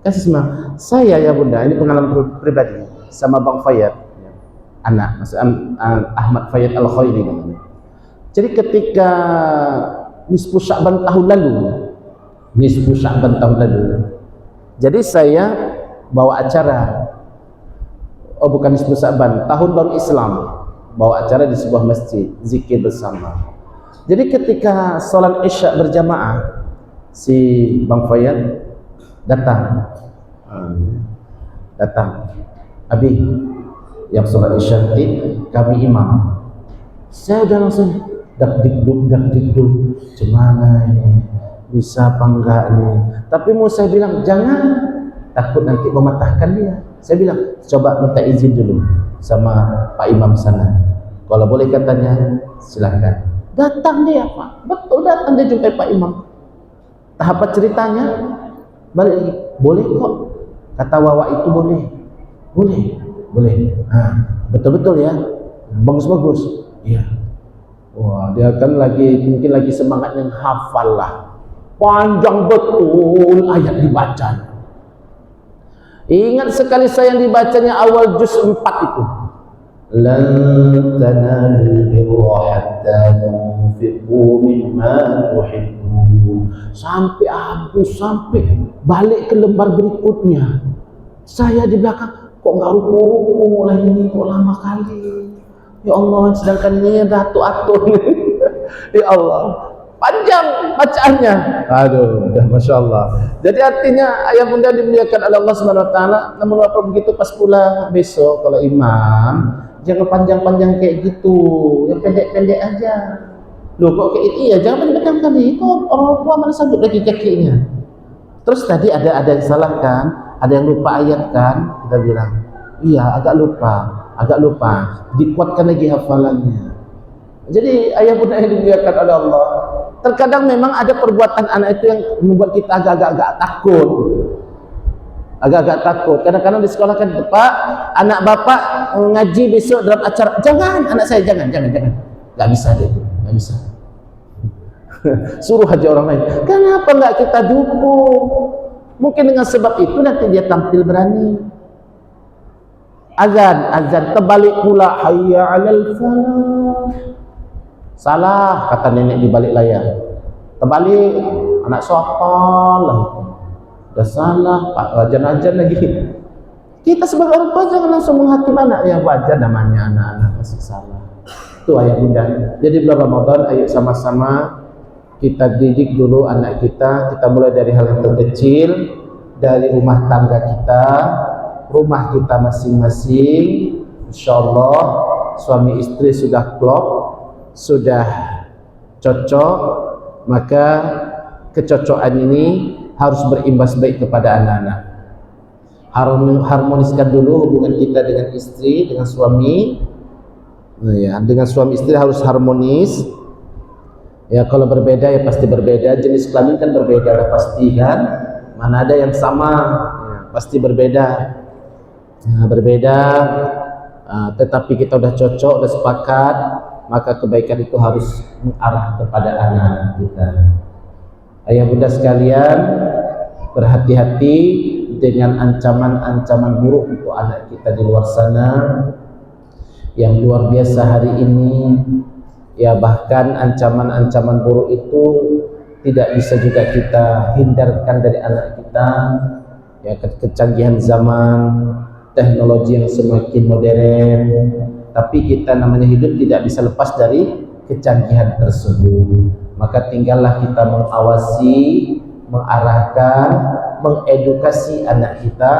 Kasih semangat. Saya ya bunda, ini pengalaman pribadi sama Bang Fayyad, anak Ahmad Fayyad Al-Khairi namanya. Jadi ketika Nisfu Sya'ban tahun lalu, jadi saya bawa acara. Oh bukan Nisfu Sya'ban, tahun baru Islam, bawa acara di sebuah masjid, zikir bersama. Jadi ketika sholat isya berjamaah, si Bang Fayyad datang, Abi yang sholat isya nanti kami imam. Saya udah langsung dak dikduk, gimana ini, bisa apa enggak nih? Tapi mau saya bilang jangan, takut nanti mematahkan dia. Saya bilang, coba minta izin dulu sama Pak Imam sana. Kalau boleh katanya, silakan. Datang dia Pak, betul datang dia jumpai Pak Imam. Tahap ceritanya, balik lagi, boleh kok. Kata Wawa itu boleh. Betul-betul ya, bagus-bagus. Iya. Wah, dia kan mungkin lagi semangatnya hafal lah. Panjang betul ayat dibacanya. Ingat sekali saya yang dibacanya awal juz 4 itu. Lan tanalul birra hatta tunfiqu mimma tuhibbun. Sampai habis, sampai balik ke lembar berikutnya. Saya di belakang kok enggak ruku-ruku mulai ini kok lama kali. Ya Allah, sedangkan ini ratu-atun. Ya Allah. Panjang bacaannya. Aduh, dah Masya Allah. Jadi artinya ayah bunda dimuliakan oleh Allah Subhanahu Wa Taala. Namun apa begitu pas pula besok kalau imam jangan panjang-panjang kayak gitu, yang pendek-pendek aja. Loh kok kayak itu ya? Jangan panjang kali. Itu orang tua mana sanggup lagi kakinya. Terus tadi ada yang salah kan, ada yang lupa ayat kan, kita bilang iya agak lupa, dikuatkan lagi hafalannya. Jadi ayah bunda yang dimuliakan oleh Allah, terkadang memang ada perbuatan anak itu yang membuat kita agak-agak takut. Kadang-kadang di sekolah kan, Pak, anak bapak ngaji besok dalam acara, jangan, anak saya jangan, nggak bisa deh, nggak bisa. Suruh aja orang lain. Kenapa nggak kita dukung? Mungkin dengan sebab itu nanti dia tampil berani. Azan terbalik pula, hayya 'alal falah. Salah kata nenek di balik layar. Terbalik, anak sopan lah. Udah salah, Pak, ajan lagi. Kita sebagai orang tua jangan langsung menghakim anak, ya wajar namanya anak-anak masih salah. Itu ayah bunda. Jadi bulan Ramadan ayo sama-sama kita didik dulu anak kita mulai dari hal yang terkecil, dari rumah tangga kita, rumah kita masing-masing. Insyaallah suami istri sudah klop, sudah cocok, maka kecocokan ini harus berimbas baik kepada anak-anak. Harmoniskan dulu hubungan kita dengan istri, dengan suami. Nah, ya, dengan suami istri harus harmonis. Ya, kalau berbeda ya pasti berbeda. Jenis kelamin kan berbeda, udah pasti kan. Mana ada yang sama, ya, pasti berbeda. Nah, berbeda. Tetapi kita udah cocok, udah sepakat, maka kebaikan itu harus mengarah kepada anak-anak kita. Ayah bunda sekalian, berhati-hati dengan ancaman-ancaman buruk untuk anak kita di luar sana yang luar biasa hari ini. Ya, bahkan ancaman-ancaman buruk itu tidak bisa juga kita hindarkan dari anak kita. Ya, kecanggihan zaman, teknologi yang semakin modern, tapi kita namanya hidup tidak bisa lepas dari kecanggihan tersebut. Maka tinggallah kita mengawasi, mengarahkan, mengedukasi anak kita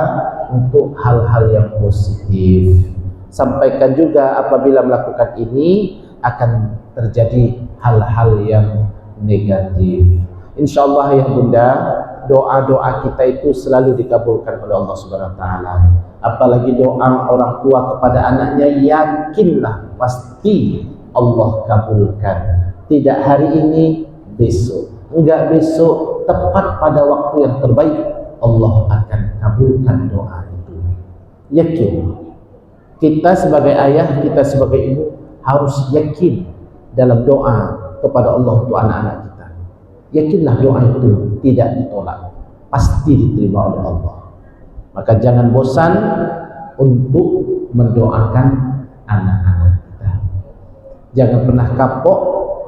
untuk hal-hal yang positif. Sampaikan juga apabila melakukan ini akan terjadi hal-hal yang negatif. Insyaallah ya bunda, doa-doa kita itu selalu dikabulkan oleh Allah Subhanahu wa taala. Apalagi doa orang tua kepada anaknya, yakinlah pasti Allah kabulkan. Tidak hari ini, besok. Enggak besok, tepat pada waktu yang terbaik Allah akan kabulkan doa itu. Yakin. Kita sebagai ayah, kita sebagai ibu harus yakin dalam doa kepada Allah untuk anak-anak kita. Yakinlah doa itu tidak ditolak, pasti diterima oleh Allah. Maka jangan bosan untuk mendoakan anak-anak kita. Jangan pernah kapok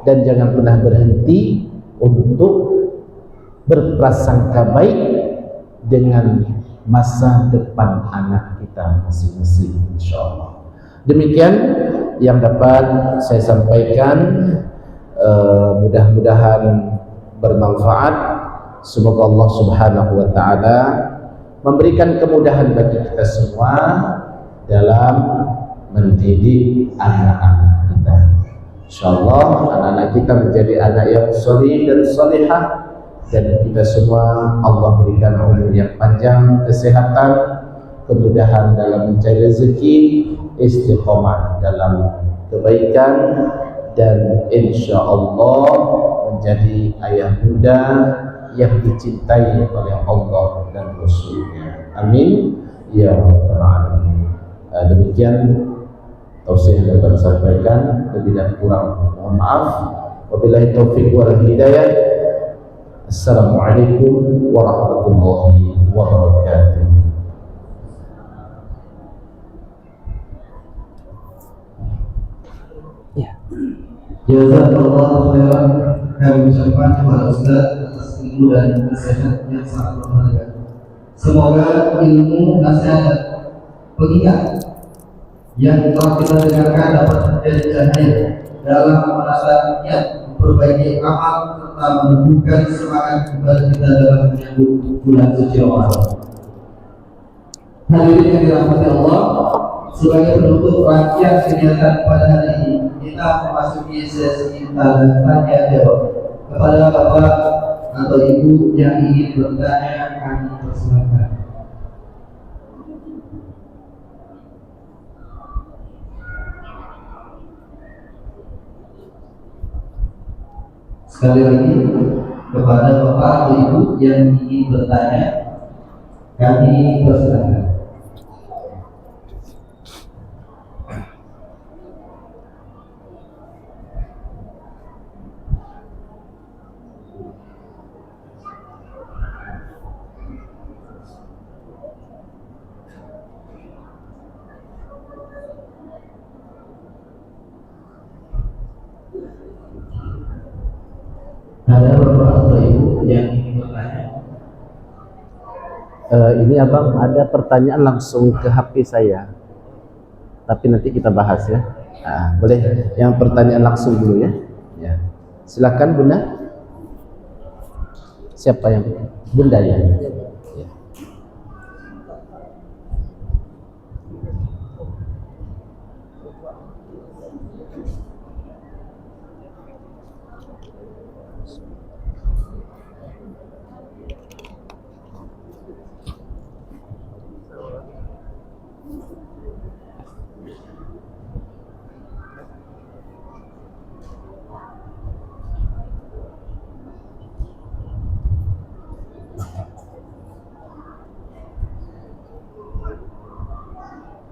dan jangan pernah berhenti untuk berprasangka baik dengan masa depan anak kita masing-masing, insyaallah. Demikian yang dapat saya sampaikan, mudah-mudahan bermanfaat. Semoga Allah Subhanahu wa taala memberikan kemudahan bagi kita semua dalam mendidik anak-anak kita. Insyaallah anak-anak kita menjadi anak yang sholih dan sholihah, dan kita semua Allah berikan umur yang panjang, kesehatan, kemudahan dalam mencari rezeki, istiqomah dalam kebaikan, dan insyaallah menjadi ayah bunda yang dicintai oleh Allah dan Rasulnya. Amin ya rabbal alamin. Demikian tausiah yang dapat saya sampaikan, lebih dan kurang mohon maaf. Wabillahi taufiq wal hidayah. Assalamualaikum warahmatullahi wabarakatuh.
Ya. Jazakallahu khairan. Kami ucapkan kepada Ustaz atas ilmu dan nasihat yang sangat berharga. Semoga ilmu, nasihat, pengingat yang telah kita dengarkan dapat menjadi cahaya dalam menasihati niat memperbaiki amal serta menumbuhkan semangat ibadah kita dalam menyambut bulan suci Ramadan. Hadirin yang dirahmati Allah, sebagai penutup rangkaian kegiatan pada hari ini, kita memasuki sesi tanya jawab kepada bapak atau ibu yang ingin bertanya Sekali lagi kepada bapak atau ibu yang ingin bertanya, kami persilakan. Ada bapak atau ibu yang ingin bertanya?
Ini abang ada pertanyaan langsung ke HP saya, tapi nanti kita bahas ya. Boleh yang pertanyaan langsung dulu ya. Ya, silakan Bunda. Siapa yang Bunda ya? Ya.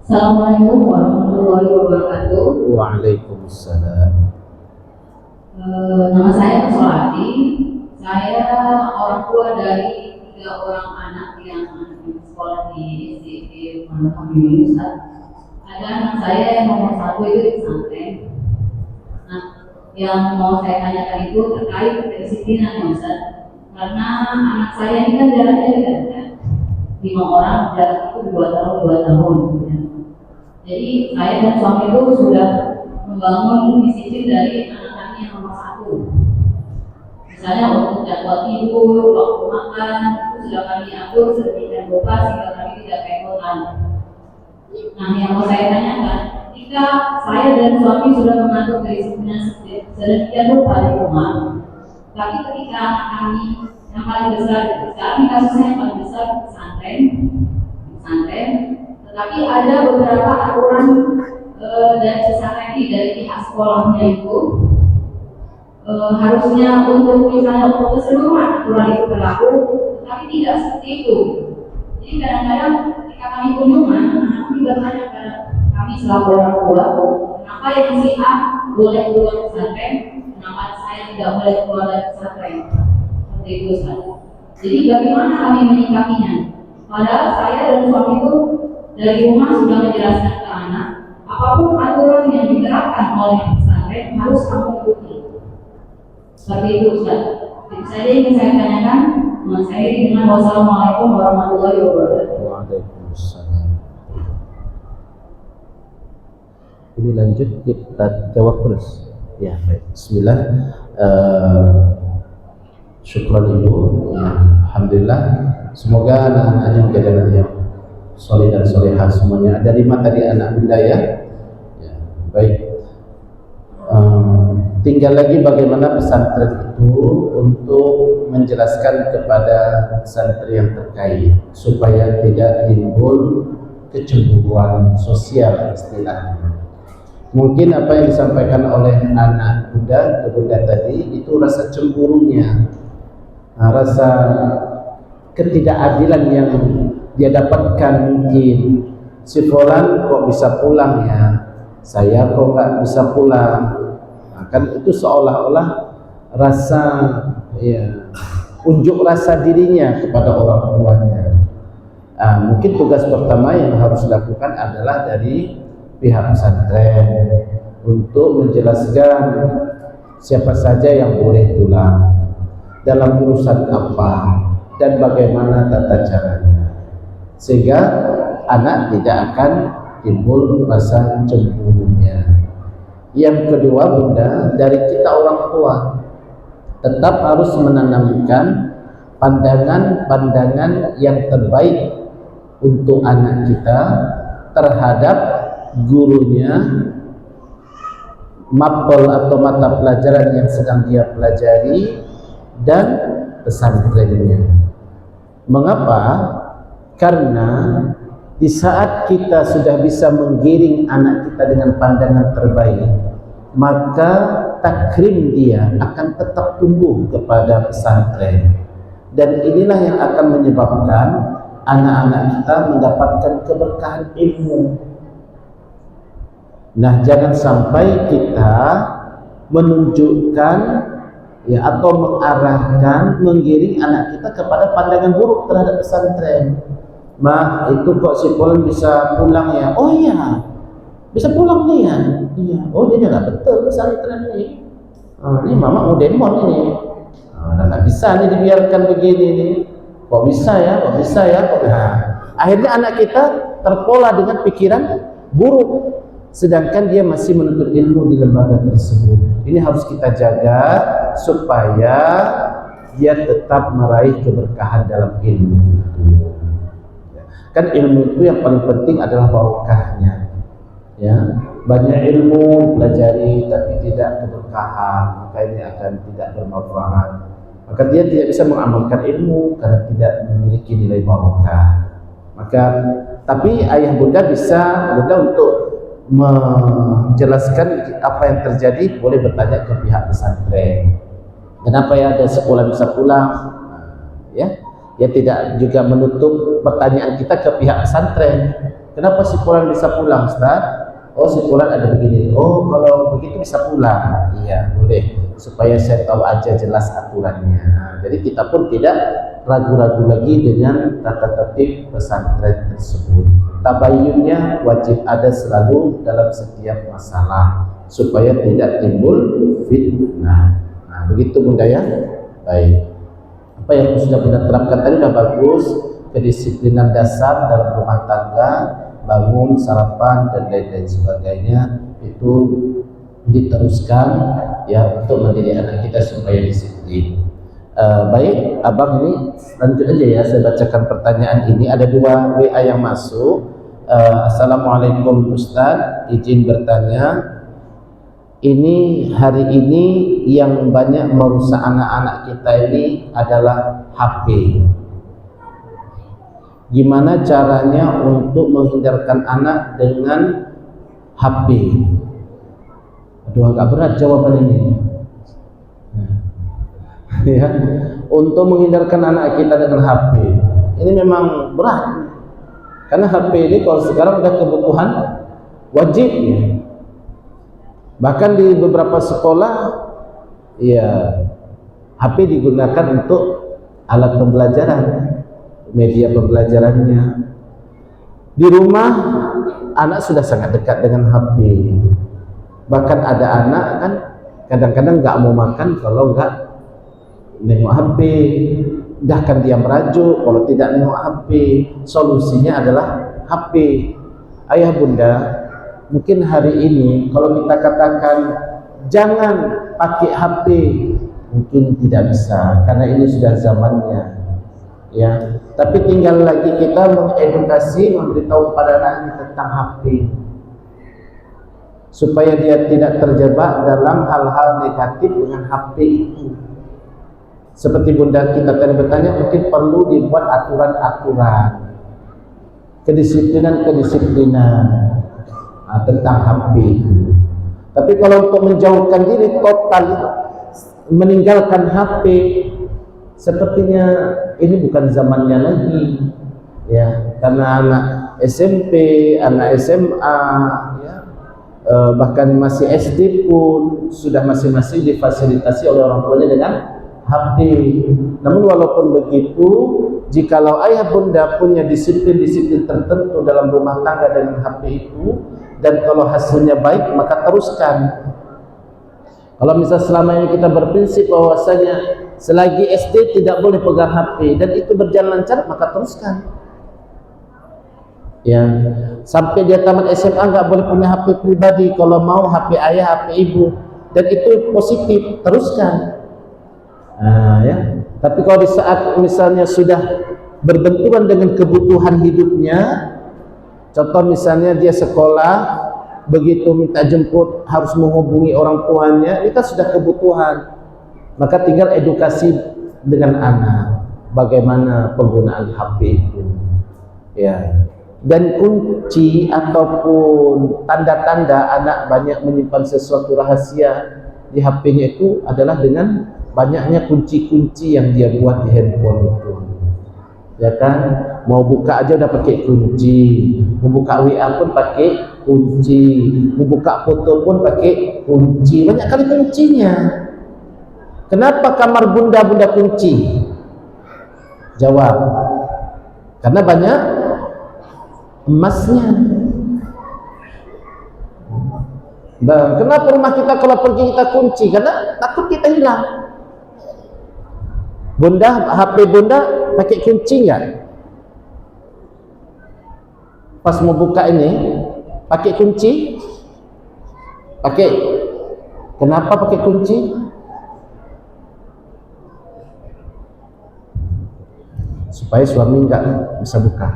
Assalamualaikum warahmatullahi wabarakatuh.
Waalaikumsalam.
Nama saya Solati. Saya orang tua dari 3 orang anak yang sekolah di SD Pondok Amir Ustaz. Ada anak saya yang nomor 1 itu di pesantren. Nah, yang mau saya tanyakan itu terkait kedisiplinan Ustaz. Karena anak saya ini kan jaraknya dekat, 5 orang jarak itu 2 tahun. Jadi saya dan suami itu sudah membangun disiplin dari anak-anak yang nomor 1. Misalnya untuk jadwal tidur, waktu makan itu sudah kami atur sedemikian rupa sehingga kami tidak kerepotan. Nah, yang mau saya tanyakan, jika saya dan suami sudah mengatur kedisiplinan sedemikian rupa di rumah, tapi ketika anak kami yang paling besar, sekarang kasusnya yang paling besar di pesantren, tetapi ada beberapa aturan dari pesantren ini dari pihak sekolahnya itu harusnya untuk misalnya untuk keseluruhan aturan itu berlaku, tetapi tidak seperti itu. Jadi kadang-kadang ketika kami kunjungan, kami bertanya pada kami selaku orang tua, kenapa yang si A boleh keluar pesantren, kenapa saya tidak boleh keluar dari pesantren? Seperti itu Ustaz. Jadi bagaimana kami menyikapinya? Padahal saya dan suami itu dari rumah sudah menjelaskan ke anak, apapun aturan yang diterapkan oleh pesantren harus kamu ikuti. Seperti itu Ustaz. Jadi saya ingin saya tanyakan, saya dengan wassalamualaikum warahmatullahi wabarakatuh.
Waalaikumsalam. Ini lanjut kita jawab terus. Ya, baik. Bismillah. Syukran Ibu. Ya, alhamdulillah. Semoga anak-anaknya menjadi anak yang soleh dan solehah semuanya. Ada 5 tadi anak Bunda ya. Ya, baik. Tinggal lagi bagaimana pesantren itu untuk menjelaskan kepada santri yang terkait supaya tidak timbul kecemburuan sosial istilahnya. Mungkin apa yang disampaikan oleh anak Bunda tadi itu rasa cemburunya, rasa ketidakadilan yang dia dapatkan. Mungkin si fulan kok bisa pulang ya, saya kok nggak bisa pulang. Nah, kan itu seolah-olah rasa ya, unjuk rasa dirinya kepada orang tuanya. Mungkin tugas pertama yang harus dilakukan adalah dari pihak pesantren untuk menjelaskan siapa saja yang boleh pulang, dalam urusan apa, dan bagaimana tata caranya, sehingga anak tidak akan timbul rasa cemburunya. Yang kedua Bunda, dari kita orang tua tetap harus menanamkan pandangan-pandangan yang terbaik untuk anak kita terhadap gurunya, mapel atau mata pelajaran yang sedang dia pelajari, dan pesantrennya. Mengapa? Karena di saat kita sudah bisa menggiring anak kita dengan pandangan terbaik, maka takrim dia akan tetap tumbuh kepada pesantren, dan inilah yang akan menyebabkan anak-anak kita mendapatkan keberkahan ilmu. Nah, jangan sampai kita menunjukkan ya atau mengarahkan, menggiring anak kita kepada pandangan buruk terhadap pesantren. Mak, itu kok si Fulan bisa pulang ya? Oh iya, bisa pulang dia. Iya. Oh, dia nggak betul pesantren ini. Oh, ini mama mau demon ini. Oh, nggak bisa nih dibiarkan begini nih. Kok bisa ya? Kok bisa ya? Nah, akhirnya anak kita terpola dengan pikiran buruk, sedangkan dia masih menuntut ilmu di lembaga tersebut. Ini harus kita jaga supaya dia tetap meraih keberkahan dalam ilmu itu. Kan ilmu itu yang paling penting adalah barokahnya. Ya, banyak ilmu pelajari tapi tidak keberkahan, maka ini akan tidak bermanfaat. Maka dia tidak bisa mengamalkan ilmu karena tidak memiliki nilai barokah. Maka tapi ayah bunda bisa untuk menjelaskan apa yang terjadi, boleh bertanya ke pihak pesantren. Kenapa ya ada sekolah bisa pulang? Ya, ya tidak juga menutup pertanyaan kita ke pihak pesantren. Kenapa si Fulan bisa pulang, Ustaz? Oh, si Fulan ada begini. Oh, kalau begitu bisa pulang. Iya, boleh. Supaya saya tahu aja jelas aturannya. Nah, jadi kita pun tidak ragu-ragu lagi dengan tata tertib pesantren tersebut. Tabayyunnya wajib ada selalu dalam setiap masalah supaya tidak timbul fitnah. Nah, begitu Bunda ya. Baik. Apa yang sudah Bunda terapkan tadi sudah bagus. Kedisiplinan dasar dalam rumah tangga, bangun, sarapan dan lain-lain sebagainya itu diteruskan ya untuk mendidik anak kita supaya disiplin. Baik, abang ini lanjut aja ya, saya bacakan pertanyaan ini. Ada 2 WA yang masuk. Assalamualaikum Ustaz, izin bertanya, ini hari ini yang banyak merusak anak-anak kita ini adalah HP. Gimana caranya untuk menghindarkan anak dengan HP? Aduh, agak berat jawaban ini. Ya, untuk menghindarkan anak kita dengan HP ini memang berat, karena HP ini kalau sekarang udah kebutuhan wajib ya. Bahkan di beberapa sekolah ya HP digunakan untuk alat pembelajaran, media pembelajarannya. Di rumah anak sudah sangat dekat dengan HP. Bahkan ada anak kan kadang-kadang nggak mau makan kalau nggak nengok HP, bahkan dia merajuk kalau tidak nengok HP. Solusinya adalah HP. Ayah bunda, mungkin hari ini kalau kita katakan jangan pakai HP, mungkin tidak bisa karena ini sudah zamannya ya. Tapi tinggal lagi kita mengedukasi, memberitahu pada anaknya tentang HP supaya dia tidak terjebak dalam hal-hal negatif dengan HP itu. Seperti bunda kita tadi bertanya, mungkin perlu dibuat aturan-aturan, kedisiplinan tentang HP. Tapi kalau untuk menjauhkan diri total, meninggalkan HP, sepertinya ini bukan zamannya lagi, ya. Karena anak SMP, anak SMA, ya, bahkan masih SD pun sudah masing-masing difasilitasi oleh orang tuanya dengan HP. Namun walaupun begitu, jikalau ayah bunda punya disiplin-disiplin tertentu dalam rumah tangga dengan HP itu, dan kalau hasilnya baik maka teruskan. Kalau misal selama ini kita berprinsip bahwasanya selagi SD tidak boleh pegang HP dan itu berjalan lancar, maka teruskan. Ya, sampai dia tamat SMA nggak boleh punya HP pribadi, kalau mau HP ayah, HP ibu, dan itu positif, teruskan. Nah, ya. Tapi kalau di saat misalnya sudah berbenturan dengan kebutuhan hidupnya, contoh misalnya dia sekolah, begitu minta jemput harus menghubungi orang tuanya, ini kan sudah kebutuhan, maka tinggal edukasi dengan anak bagaimana penggunaan HP itu, ya. Dan kunci ataupun tanda-tanda anak banyak menyimpan sesuatu rahasia di HP-nya itu adalah dengan banyaknya kunci-kunci yang dia buat di handphone itu. Ya kan, mau buka aja udah pakai kunci, mau buka WA pun pakai kunci, mau buka foto pun pakai kunci, banyak kali kuncinya. Kenapa kamar bunda kunci? Jawab, karena banyak emasnya. Bang, kenapa rumah kita kalau pergi kita kunci? Karena takut kita hilang. Bunda, HP bunda pakai kunci nggak? Pas mau buka ini pakai kunci? Pakai. Kenapa pakai kunci? Supaya suami nggak bisa buka.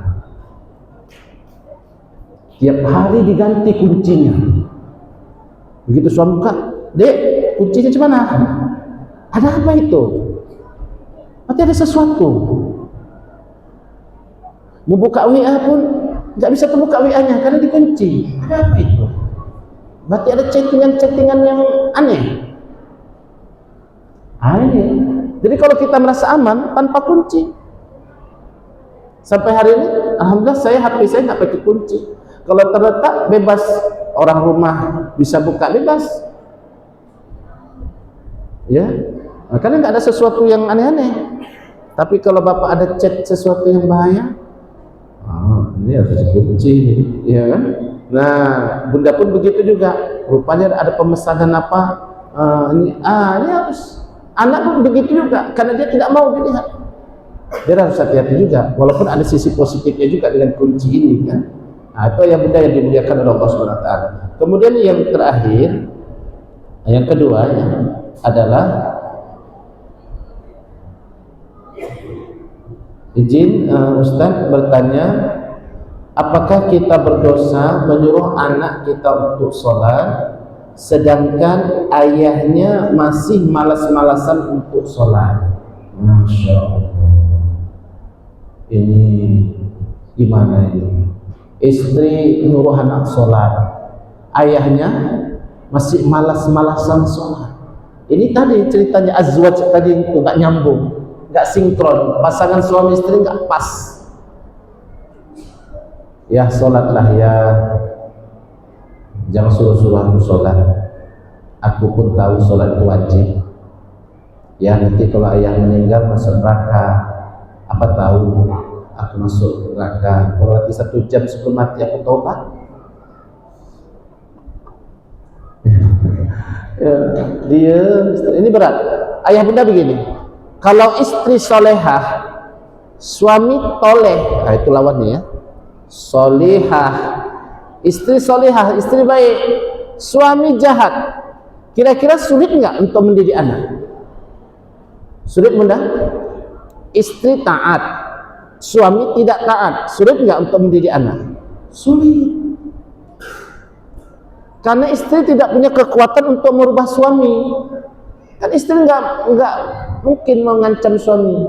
Tiap hari diganti kuncinya. Begitu suami buka, dek, kuncinya gimana? Ada apa itu? Berarti ada sesuatu. Mau buka WA pun nggak bisa terbuka WA-nya karena dikunci. Ada apa itu? Berarti ada chattingan-chattingan yang aneh. Aneh. Jadi kalau kita merasa aman tanpa kunci, sampai hari ini, alhamdulillah saya HP saya nggak pakai kunci. Kalau terletak bebas, orang rumah bisa buka bebas. Ya, karena nggak ada sesuatu yang aneh-aneh. Tapi kalau bapak ada chat sesuatu yang bahaya, ini harus dikunci, ya kan? Nah, bunda pun begitu juga. Rupanya ada pemesanan apa? Ini harus. Anak pun begitu juga, karena dia tidak mau dilihat. Dia harus hati-hati juga. Walaupun ada sisi positifnya juga dengan kunci ini, kan? Nah, itu yang benda yang dimuliakan oleh Allah Subhanahu Wa Taala. Kemudian yang terakhir, yang kedua adalah izin Ustaz bertanya, apakah kita berdosa menyuruh anak kita untuk sholat sedangkan ayahnya masih malas-malasan untuk sholat? Masya Allah, ini gimana ini? Istri nyuruh anak sholat, ayahnya masih malas-malasan sholat. Ini tadi ceritanya azwaj tadi itu nggak nyambung, nggak sinkron, pasangan suami istri nggak pas. Ya sholatlah ya, jangan suruh-suruh aku sholat. Aku pun tahu sholat itu wajib. Ya nanti kalau ayah meninggal masuk neraka, apa tahu aku masuk neraka. Kalau nanti 1 jam sebelum mati aku taubat. Ya, dia ini berat. Ayah bunda begini, kalau istri solehah, suami toleh, nah itu lawannya ya. Solehah, istri solehah, istri baik, suami jahat. Kira-kira sulit nggak untuk mendidik anak? Sulit bunda? Istri taat, suami tidak taat, sulit nggak untuk mendidik anak? Sulit. Karena istri tidak punya kekuatan untuk merubah suami. Kan istri nggak mungkin mengancam suami.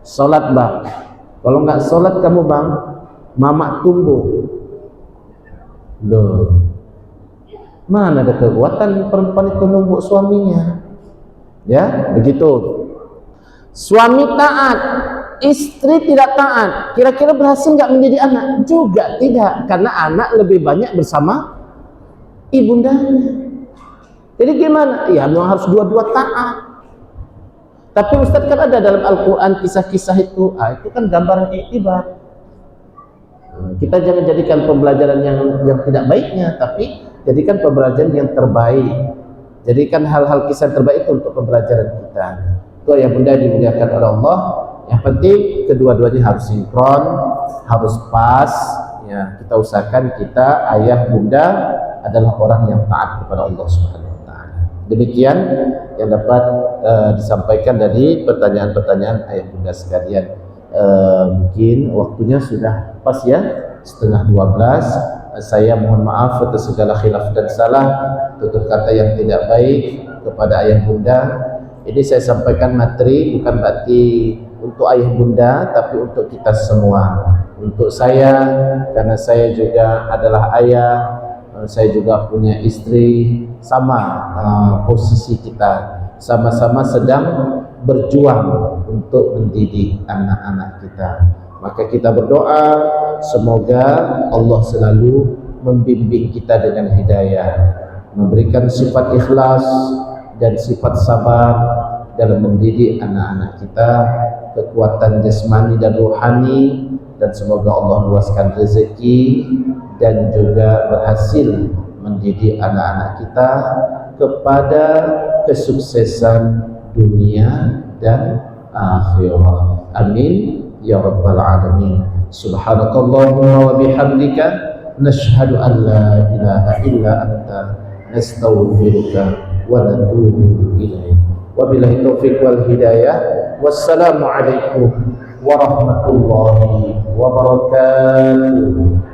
Sholat bang, kalau nggak sholat kamu bang, mama tumbuh. Loh, mana ada kekuatan perempuan itu numbuk suaminya? Ya, begitu. Suami taat, istri tidak taat. Kira-kira berhasil nggak mendidik anak? Juga tidak, karena anak lebih banyak bersama ibundanya. Jadi gimana? Ya memang harus dua-dua taat. Tapi Ustaz kan ada dalam Al-Quran kisah-kisah itu, itu kan gambaran iktibar. Kita jangan jadikan pembelajaran yang tidak baiknya, tapi jadikan pembelajaran yang terbaik. Jadikan hal-hal kisah terbaik itu untuk pembelajaran kita. Itu yang benda dimuliakan oleh Allah. Yang penting kedua-duanya harus sinkron, harus pas. Ya, kita usahakan kita ayah bunda adalah orang yang taat kepada Allah Subhanahu Wa Taala. Demikian yang dapat disampaikan dari pertanyaan-pertanyaan ayah bunda sekalian. Mungkin waktunya sudah pas ya, 11:30. Saya mohon maaf atas segala khilaf dan salah, tutur kata yang tidak baik kepada ayah bunda. Ini saya sampaikan materi bukan berarti untuk ayah bunda, tapi untuk kita semua. Untuk saya, karena saya juga adalah ayah, saya juga punya istri, sama posisi kita, sama-sama sedang berjuang untuk mendidik anak-anak kita. Maka kita berdoa semoga Allah selalu membimbing kita dengan hidayah, memberikan sifat ikhlas dan sifat sabar dalam mendidik anak-anak kita, kekuatan jasmani dan rohani, dan semoga Allah luaskan rezeki dan juga berhasil mendidik anak-anak kita kepada kesuksesan dunia dan akhirat. Amin ya rabbal alamin. Subhanakallahumma wa bihamdika nashhadu an la ilaha illa anta nastaghfiruka wa natubu ilaik. Wabillahi taufiq wal hidayah. Wassalamu alaikum warahmatullahi wabarakatuh.